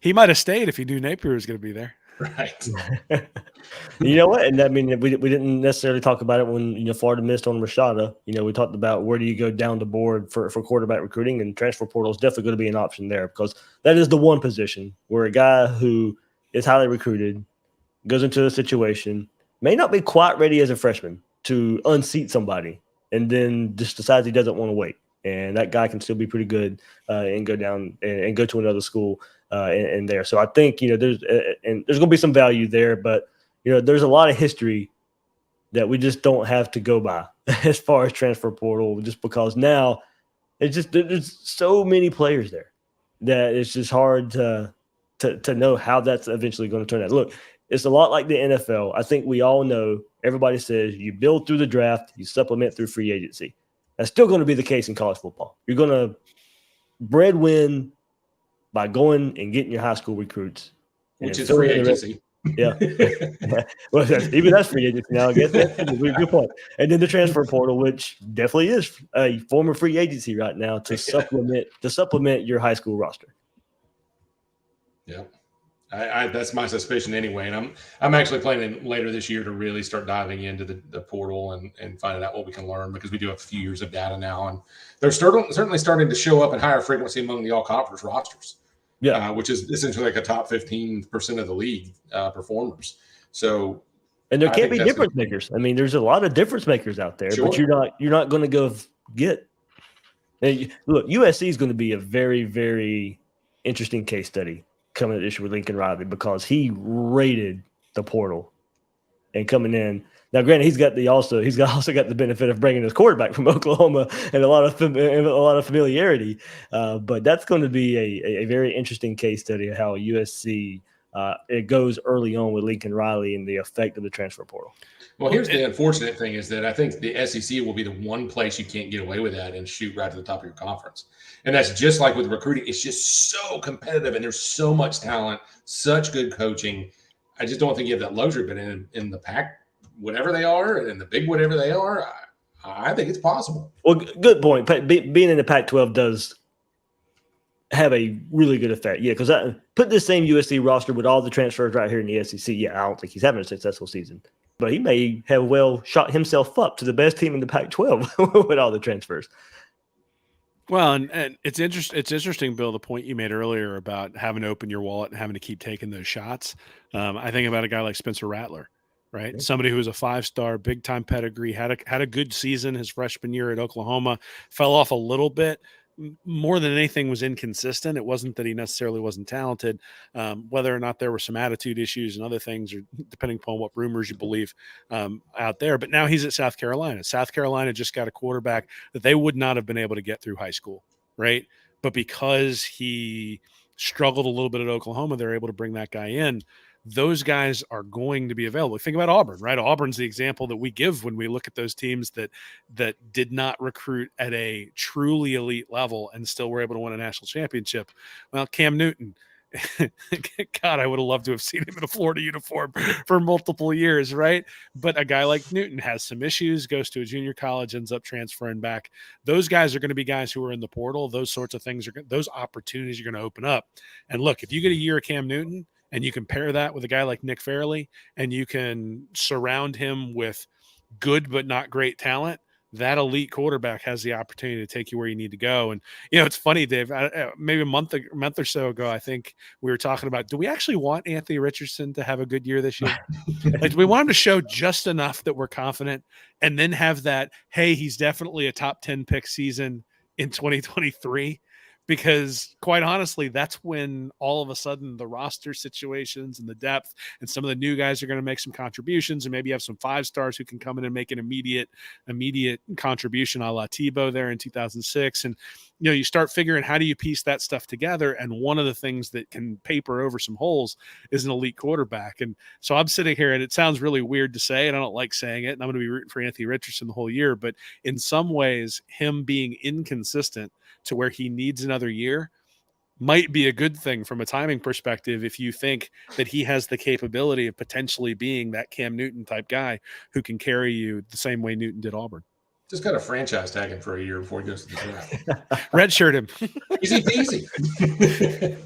He might have stayed if he knew Napier was going to be there. Right. You know what? And I mean, we didn't necessarily talk about it when Florida missed on Rashada. We talked about where do you go down the board for quarterback recruiting, and transfer portal is definitely going to be an option there, because that is the one position where a guy who is highly recruited goes into a situation, may not be quite ready as a freshman to unseat somebody, and then just decides he doesn't want to wait. And that guy can still be pretty good and go down and go to another school and there. So I think, there's going to be some value there, but, there's a lot of history that we just don't have to go by as far as transfer portal, just because now there's so many players there that it's just hard to know how that's eventually going to turn out. Look, it's a lot like the NFL. I think we all know, everybody says you build through the draft, you supplement through free agency. That's still going to be the case in college football. You're going to breadwin by going and getting your high school recruits. Which is free agency. Yeah. Well, even that's free agency now, I guess. That's a good point. And then the transfer portal, which definitely is a form of free agency right now to supplement your high school roster. Yeah. That's my suspicion anyway. And I'm actually planning later this year to really start diving into the portal and finding out what we can learn, because we do have a few years of data now, and they're certainly starting to show up in higher frequency among the all conference rosters. Yeah, which is essentially like a top 15% of the league performers. So, and there can't be difference makers. I mean, there's a lot of difference makers out there, but you're not going to go get. Look, USC is going to be a very, very interesting case study coming at this with Lincoln Riley, because he raided the portal and coming in. Now, granted, he's also got the benefit of bringing his quarterback from Oklahoma and a lot of familiarity. But that's going to be a very interesting case study of how USC it goes early on with Lincoln Riley and the effect of the transfer portal. Well, here's the unfortunate thing is that I think the SEC will be the one place you can't get away with that and shoot right to the top of your conference. And that's just like with recruiting. It's just so competitive, and there's so much talent, such good coaching. I just don't think you have that luxury. But in the Pac, whatever they are, and in the Big whatever they are, I think it's possible. Well, good point. Being in the Pac-12 does have a really good effect. Yeah, because I put this same USC roster with all the transfers right here in the SEC. Yeah, I don't think he's having a successful season, but he may have well shot himself up to the best team in the Pac-12 with all the transfers. Well, and it's interesting, Bill, the point you made earlier about having to open your wallet and having to keep taking those shots. I think about a guy like Spencer Rattler, right? Yeah. Somebody who was a 5-star, big-time pedigree, had a good season his freshman year at Oklahoma, fell off a little bit. More than anything, was inconsistent. It wasn't that he necessarily wasn't talented, whether or not there were some attitude issues and other things, or depending upon what rumors you believe out there. But now he's at South Carolina. South Carolina just got a quarterback that they would not have been able to get through high school, right? But because he struggled a little bit at Oklahoma, they're able to bring that guy in. Those guys are going to be available. Think about Auburn, right? Auburn's the example that we give when we look at those teams that did not recruit at a truly elite level and still were able to win a national championship. Well, Cam Newton, God, I would have loved to have seen him in a Florida uniform for multiple years, right? But a guy like Newton has some issues, goes to a junior college, ends up transferring back. Those guys are going to be guys who are in the portal. Those sorts of things those opportunities are going to open up. And look, if you get a year of Cam Newton, and you can pair that with a guy like Nick Fairley, and you can surround him with good but not great talent, that elite quarterback has the opportunity to take you where you need to go. And, it's funny, Dave, maybe a month or so ago, I think we were talking about, do we actually want Anthony Richardson to have a good year this year? Like, do we want him to show just enough that we're confident, and then have that, hey, he's definitely a top 10 pick season in 2023? Because quite honestly, that's when all of a sudden the roster situations and the depth and some of the new guys are going to make some contributions, and maybe you have some 5-stars who can come in and make an immediate contribution, a la Tebow there in 2006. And, you start figuring, how do you piece that stuff together? And one of the things that can paper over some holes is an elite quarterback. And so I'm sitting here, and it sounds really weird to say, and I don't like saying it, and I'm going to be rooting for Anthony Richardson the whole year, but in some ways, him being inconsistent to where he needs another year might be a good thing from a timing perspective, if you think that he has the capability of potentially being that Cam Newton type guy who can carry you the same way Newton did Auburn. Just got a franchise tag him for a year before he goes to the draft. Redshirt him. Easy peasy.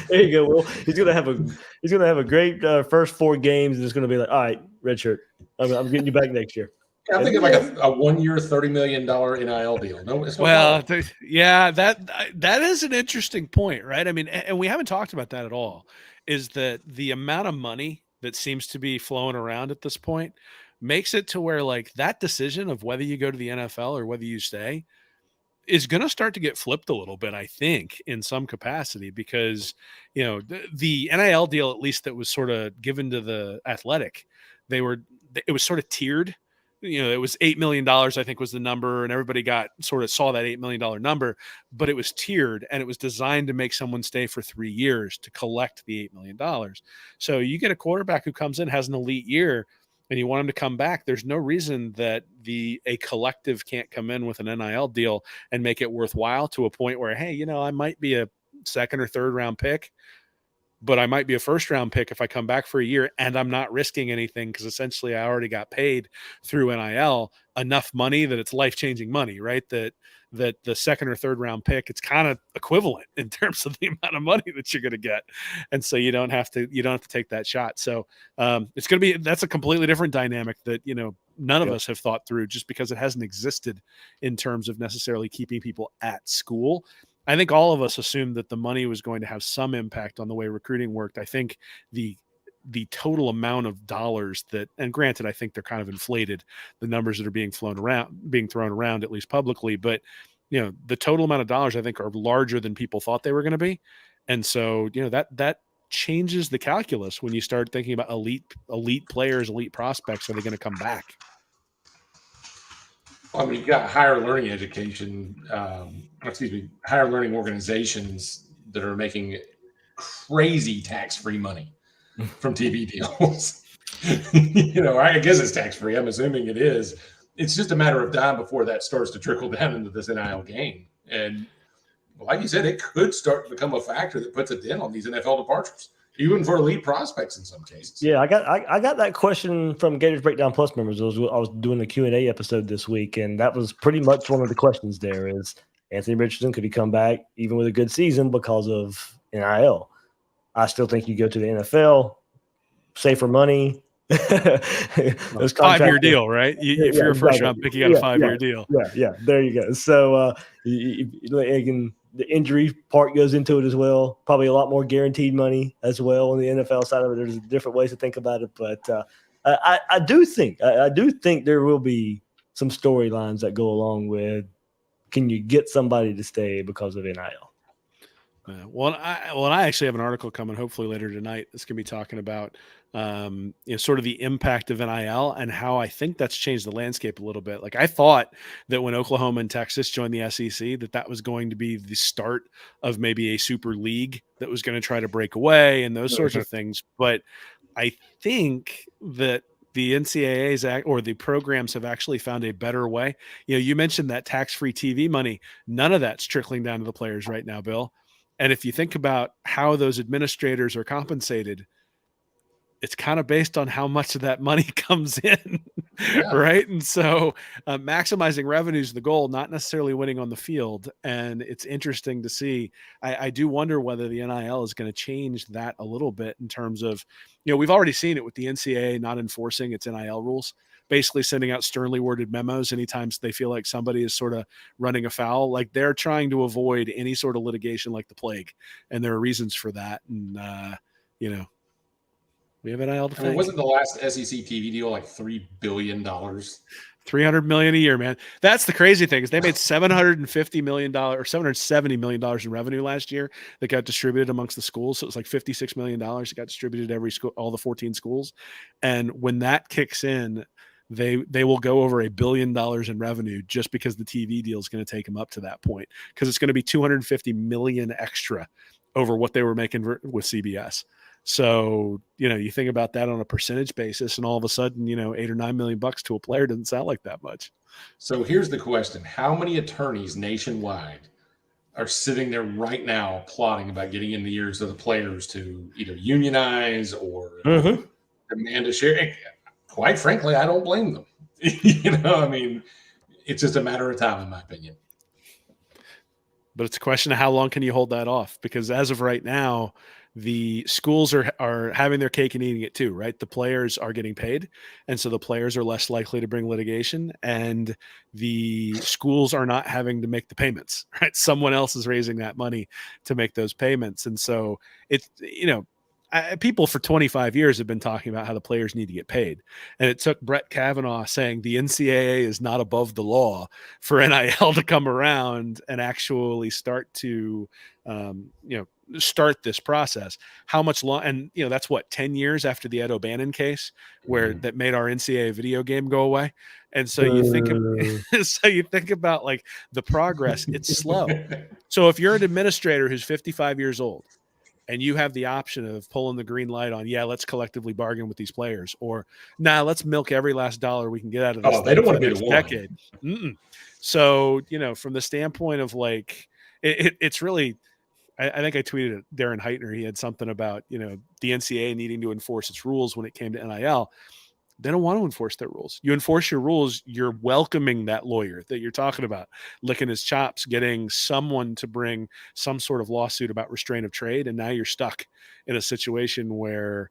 There you go, Will. He's gonna have a great first 4 games, and it's gonna be like, all right, redshirt, I'm getting you back next year. I'm thinking like a 1 year, $30 million NIL deal. No, it's not yeah, that is an interesting point, right? I mean, and we haven't talked about that at all. Is that the amount of money that seems to be flowing around at this point makes it to where, like, that decision of whether you go to the NFL or whether you stay is going to start to get flipped a little bit, I think, in some capacity, because, the NIL deal, at least that was sort of given to the Athletic, it was sort of tiered. It was $8 million, I think, was the number, and everybody saw that $8 million number, but it was tiered, and it was designed to make someone stay for 3 years to collect the $8 million. So you get a quarterback who comes in, has an elite year, and you want him to come back. There's no reason that a collective can't come in with an NIL deal and make it worthwhile to a point where, hey, I might be a 2nd or 3rd round pick, but I might be a 1st round pick if I come back for a year, and I'm not risking anything, because essentially I already got paid through NIL enough money that it's life-changing money, right? That the 2nd or 3rd round pick, it's kind of equivalent in terms of the amount of money that you're going to get. And so you don't have to take that shot. So that's a completely different dynamic that, none of us have thought through, just because it hasn't existed in terms of necessarily keeping people at school. I think all of us assumed that the money was going to have some impact on the way recruiting worked. I think the total amount of dollars and granted, I think they're kind of inflated, the numbers that are being thrown around, at least publicly, but the total amount of dollars, I think, are larger than people thought they were going to be. And so, that changes the calculus when you start thinking about elite players, elite prospects. Are they going to come back? I mean, you've got higher learning higher learning organizations that are making crazy tax-free money from TV deals. I guess it's tax-free. I'm assuming it is. It's just a matter of time before that starts to trickle down into this NIL game. And like you said, it could start to become a factor that puts a dent on these NFL departures, even for elite prospects in some cases. Yeah, I got that question from Gators Breakdown Plus members. I was doing the Q&A episode this week, and that was pretty much one of the questions there is, Anthony Richardson, could he come back even with a good season because of NIL? I still think you go to the NFL, safer money. Those 5-year deal, right? If you're a first round pick, you got a 5-year deal. Yeah. There you go. So again, the injury part goes into it as well. Probably a lot more guaranteed money as well on the NFL side of it. There's different ways to think about it, but I do think there will be some storylines that go along with, can you get somebody to stay because of NIL? Well, I actually have an article coming hopefully later tonight that's going to be talking about sort of the impact of NIL and how I think that's changed the landscape a little bit. Like, I thought that when Oklahoma and Texas joined the SEC, that was going to be the start of maybe a super league that was going to try to break away and those sorts of things. But I think that the NCAAs or the programs have actually found a better way. You mentioned that tax-free TV money. None of that's trickling down to the players right now, Bill. And if you think about how those administrators are compensated, it's kind of based on how much of that money comes in, right? And so maximizing revenue is the goal, not necessarily winning on the field. And it's interesting to see. I do wonder whether the NIL is going to change that a little bit in terms of, we've already seen it with the NCAA not enforcing its NIL rules, basically sending out sternly worded memos anytime they feel like somebody is sort of running afoul. Like, they're trying to avoid any sort of litigation like the plague. And there are reasons for that. And, we have NIL to thank. Wasn't the last SEC TV deal like $3 billion? $300 million a year, man. That's the crazy thing, is they made $750 million or $770 million in revenue last year that got distributed amongst the schools. So it was like $56 million that got distributed to every school, all the 14 schools. And when that kicks in, they will go over $1 billion in revenue just because the TV deal is going to take them up to that point, because it's going to be $250 million extra over what they were making with CBS. So, you think about that on a percentage basis, and all of a sudden, $8 or $9 million to a player doesn't sound like that much. So here's the question: how many attorneys nationwide are sitting there right now plotting about getting in the ears of the players to either unionize or demand a share? Quite frankly, I don't blame them. It's just a matter of time, in my opinion. But it's a question of how long can you hold that off? Because as of right now, the schools are having their cake and eating it too, right? The players are getting paid, and so the players are less likely to bring litigation, and the schools are not having to make the payments, right? Someone else is raising that money to make those payments. And so it's, people for 25 years have been talking about how the players need to get paid. And it took Brett Kavanaugh saying the NCAA is not above the law for NIL to come around and actually start to, start this process. How much long? And that's what, 10 years after the Ed O'Bannon case, where that made our NCAA video game go away. And so you think about like the progress. It's slow. So if you're an administrator who's 55 years old and you have the option of pulling the green light on, let's collectively bargain with these players, or let's milk every last dollar we can get out of this. They don't want to be the decade. So from the standpoint of like, it's really. I think I tweeted at Darren Heitner. He had something about, the NCAA needing to enforce its rules when it came to NIL. They don't want to enforce their rules. You enforce your rules, you're welcoming that lawyer that you're talking about, licking his chops, getting someone to bring some sort of lawsuit about restraint of trade. And now you're stuck in a situation where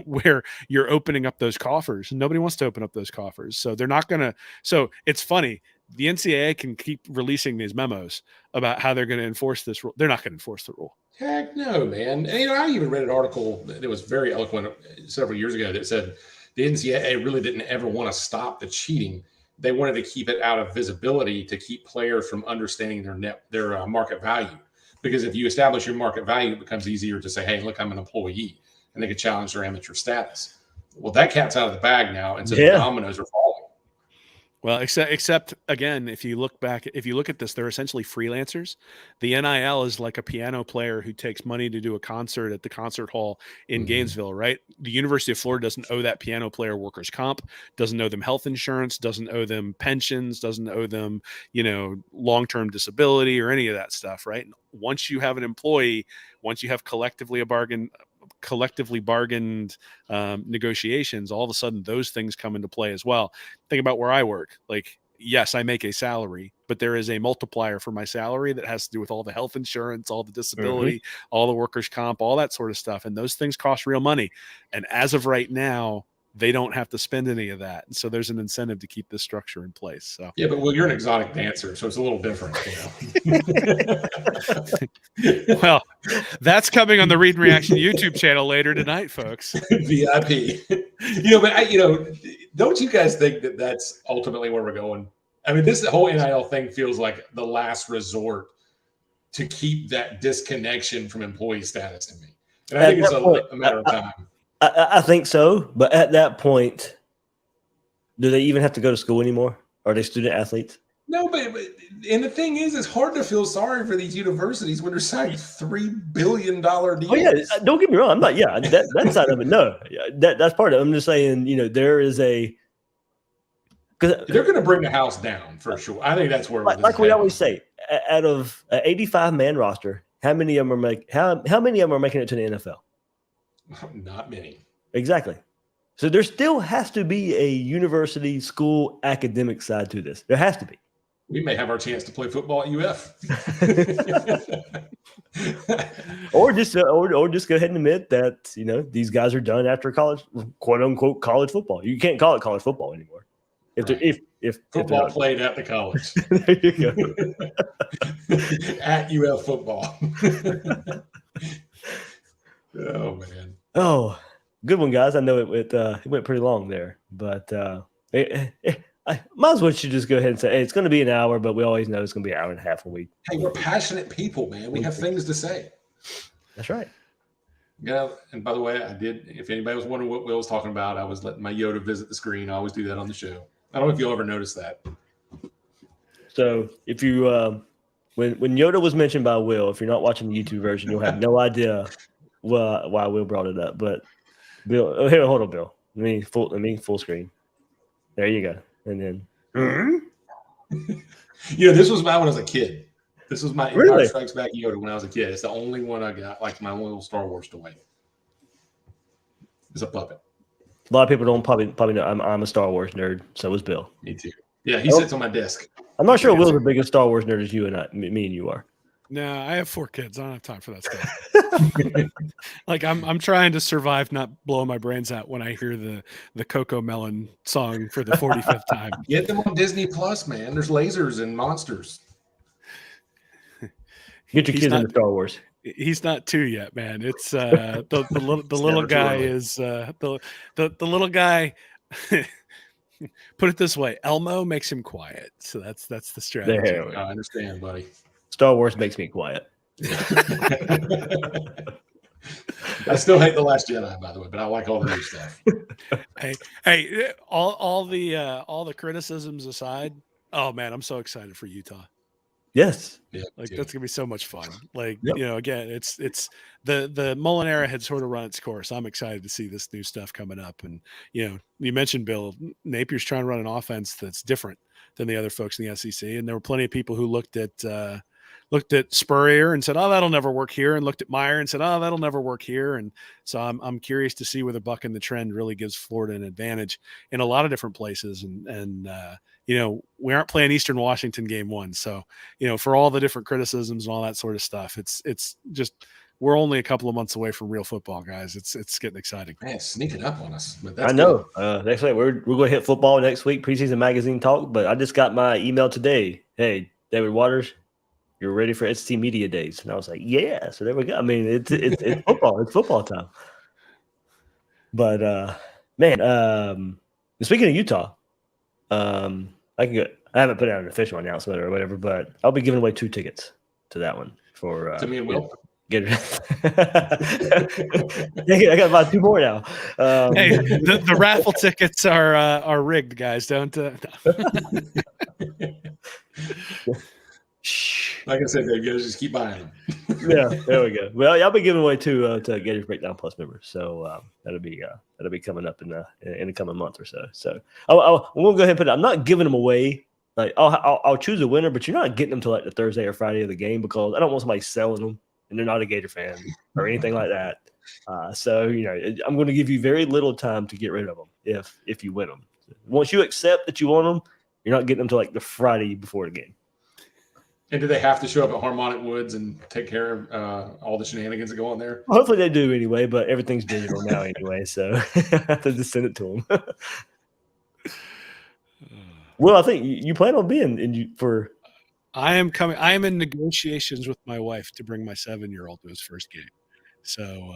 where you're opening up those coffers. Nobody wants to open up those coffers. So they're not going to. So it's funny. The NCAA can keep releasing these memos about how they're going to enforce this rule. They're not going to enforce the rule. Heck no, man. And, I even read an article that was very eloquent several years ago that said the NCAA really didn't ever want to stop the cheating. They wanted to keep it out of visibility to keep players from understanding their market value. Because if you establish your market value, it becomes easier to say, hey, look, I'm an employee, and they could challenge their amateur status. Well, that cat's out of the bag now, and so the dominoes are falling. Well, except again, if you look at this, they're essentially freelancers. The NIL is like a piano player who takes money to do a concert at the concert hall in Gainesville, right? The University of Florida doesn't owe that piano player workers' comp, doesn't owe them health insurance, doesn't owe them pensions, doesn't owe them, long-term disability or any of that stuff, right? Once you have an employee, once you have collectively bargained negotiations, all of a sudden those things come into play as well. Think about where I work. Like, yes, I make a salary, but there is a multiplier for my salary that has to do with all the health insurance, all the disability, all the workers' comp, all that sort of stuff. And those things cost real money. And as of right now, they don't have to spend any of that. And so there's an incentive to keep this structure in place. So yeah, but you're an exotic dancer, so it's a little different, well, that's coming on the Read and Reaction YouTube channel later tonight, folks. VIP. But don't you guys think that that's ultimately where we're going? I mean, this whole NIL thing feels like the last resort to keep that disconnection from employee status in me. And I think it's a matter of time. I think so, but at that point, do they even have to go to school anymore? Are they student athletes? No, but and the thing is, it's hard to feel sorry for these universities when they're signing $3 billion deals. Oh yeah, don't get me wrong. I'm not. Yeah, that side of it. No, that's part of it. I'm just saying. There is a. Because they're going to bring the house down for sure. I think that's where. Like we always say, out of an 85-man roster, how many of them are many of them are making it to the NFL? Not many. Exactly. So there still has to be a university, school, academic side to this. There has to be. We may have our chance to play football at UF. or just go ahead and admit that these guys are done after college, quote unquote, college football. You can't call it college football anymore. If football played at the college. There you go. At UF football. Oh man. Oh, good one, guys. I know it went pretty long there, but I might as well just go ahead and say, hey, it's going to be an hour, but we always know it's going to be an hour and a half a week. Hey, we're passionate people, man. We have things to say. That's right. Yeah, and by the way, I did. If anybody was wondering what Will was talking about, I was letting my Yoda visit the screen. I always do that on the show. I don't know if you'll ever notice that. So if you when Yoda was mentioned by Will, if you're not watching the YouTube version, you'll have no idea why Will brought it up. But Bill, here, hold on, Bill. Let me full screen. There you go. And then this was mine when I was a kid. This was my Really? Empire Strikes Back Yoda when I was a kid. It's the only one I got, like my only little Star Wars toy. It's a puppet. A lot of people don't probably know I'm a Star Wars nerd. So was Bill. Me too. Yeah, he sits on my desk. I'm not sure Will's the biggest Star Wars nerd as you and me and you are. No, I have 4 kids. I don't have time for that stuff. Like I'm trying to survive, not blowing my brains out when I hear the Coco Melon song for the 45th time. Get them on Disney Plus, man. There's lasers and monsters. Get your kids into Star Wars. He's not 2 yet, man. It's the little guy is the little guy. Put it this way, Elmo makes him quiet, so that's the strategy. I understand, buddy. Star Wars makes me quiet. I still hate The Last Jedi, by the way, but I like all the new stuff. Hey, all the criticisms aside, oh man, I'm so excited for Utah. Yes. Yeah, that's gonna be so much fun. Like, Yep. Again, it's the Mullen era had sort of run its course. I'm excited to see this new stuff coming up. And you mentioned Bill Napier's trying to run an offense that's different than the other folks in the SEC. And there were plenty of people who looked at Spurrier and said, "Oh, that'll never work here," and looked at Meyer and said, "Oh, that'll never work here." And so I'm curious to see where the buck and the trend really gives Florida an advantage in a lot of different places. And we aren't playing Eastern Washington game 1, so for all the different criticisms and all that sort of stuff, it's just we're only a couple of months away from real football, guys. It's getting exciting. Man, sneaking up on us. But that's I know. Next week we're going to hit football next week, preseason magazine talk. But I just got my email today. Hey, David Waters, you're ready for ST Media Days, and I was like, yeah. So there we go. I mean, it's football. It's football time. But man, speaking of Utah, I haven't put out an official announcement or whatever, but I'll be giving away 2 tickets to that one for to me and Will. Gator. I got about 2 more now. Hey, the raffle tickets are rigged, guys. Don't. Like I said, you guys just keep buying them. Yeah, there we go. Well, I'll be giving away 2 to Gators Breakdown Plus members, so that'll be coming up in the coming month or so. So we'll go ahead and put it. I'm not giving them away. Like I'll choose a winner, but you're not getting them till like the Thursday or Friday of the game because I don't want somebody selling them and they're not a Gator fan or anything like that. So I'm going to give you very little time to get rid of them if you win them. Once you accept that you want them, You're not getting them till like the Friday before the game. And do they have to show up at Harmonic Woods and take care of all the shenanigans that go on there? Well, hopefully they do anyway, but everything's digital now anyway, so I have to just send it to them. Well, I think you plan on being for. I am coming. I am in negotiations with my wife to bring my 7-year-old to his first game. So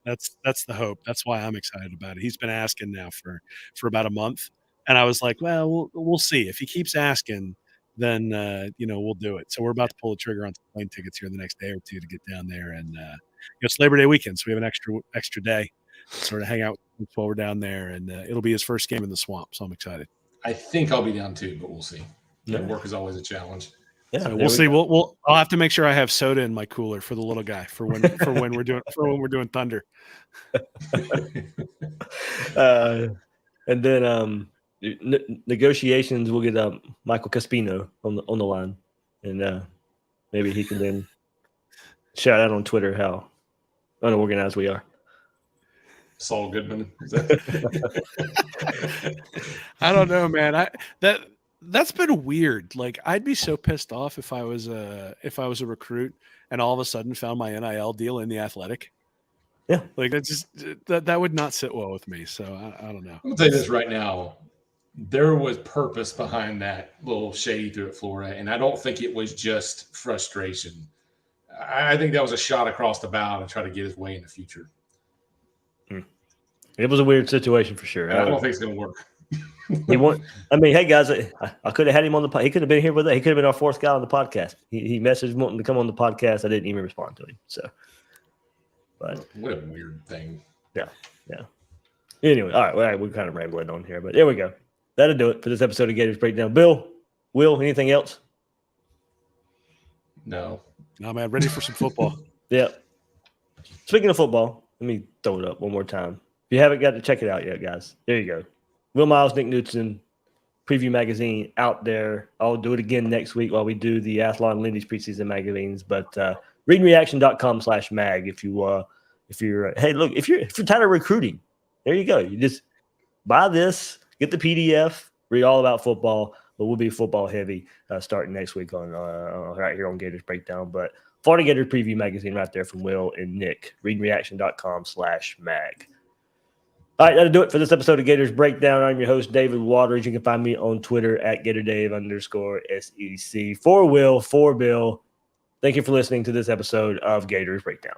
that's the hope. That's why I'm excited about it. He's been asking now for about a month, and I was like, well, we'll see. If he keeps asking, then we'll do it. So we're about to pull the trigger on some plane tickets here in the next day or two to get down there, and it's Labor Day weekend, so we have an extra day to sort of hang out while we're down there, and it'll be his first game in the swamp. So I'm excited. I think I'll be down too, but we'll see. Yeah, work is always a challenge. Yeah, so we'll see. I'll have to make sure I have soda in my cooler for the little guy for when we're doing Thunder. And then negotiations. We'll get Michael Caspino on the line, and maybe he can then shout out on Twitter how unorganized we are. Saul Goodman. I don't know, man. That's been weird. Like, I'd be so pissed off if I was a recruit and all of a sudden found my NIL deal in the Athletic. Yeah, like that would not sit well with me. So I don't know. I'll tell you this right now. There was purpose behind that little shade through at Florida, and I don't think it was just frustration. I think that was a shot across the bow to try to get his way in the future. It was a weird situation for sure. I don't think it's going to work. Hey guys, I could have had him on the. He could have been here with us. He could have been our fourth guy on the podcast. He messaged wanting to come on the podcast. I didn't even respond to him. So, but what a weird thing. Yeah. Anyway, all right. We're kind of rambling on here, but there we go. That'll do it for this episode of Gators Breakdown. Bill, Will, anything else? No, man. Ready for some football? Yeah. Speaking of football, let me throw it up one more time. If you haven't got to check it out yet, guys, there you go. Will Miles, Nick Knudsen, preview magazine out there. I'll do it again next week while we do the Athlon Lindy's preseason magazines. But readreaction.com/mag if you're if you're tired of recruiting, there you go. You just buy this, get the PDF, read all about football. But we'll be football heavy starting next week on right here on Gators Breakdown. But Florida Gators preview magazine right there from Will and Nick. readreaction.com/mag. All right, that'll do it for this episode of Gators Breakdown. I'm your host, David Waters. You can find me on Twitter at GatorDave_SEC. For Will, for Bill, thank you for listening to this episode of Gators Breakdown.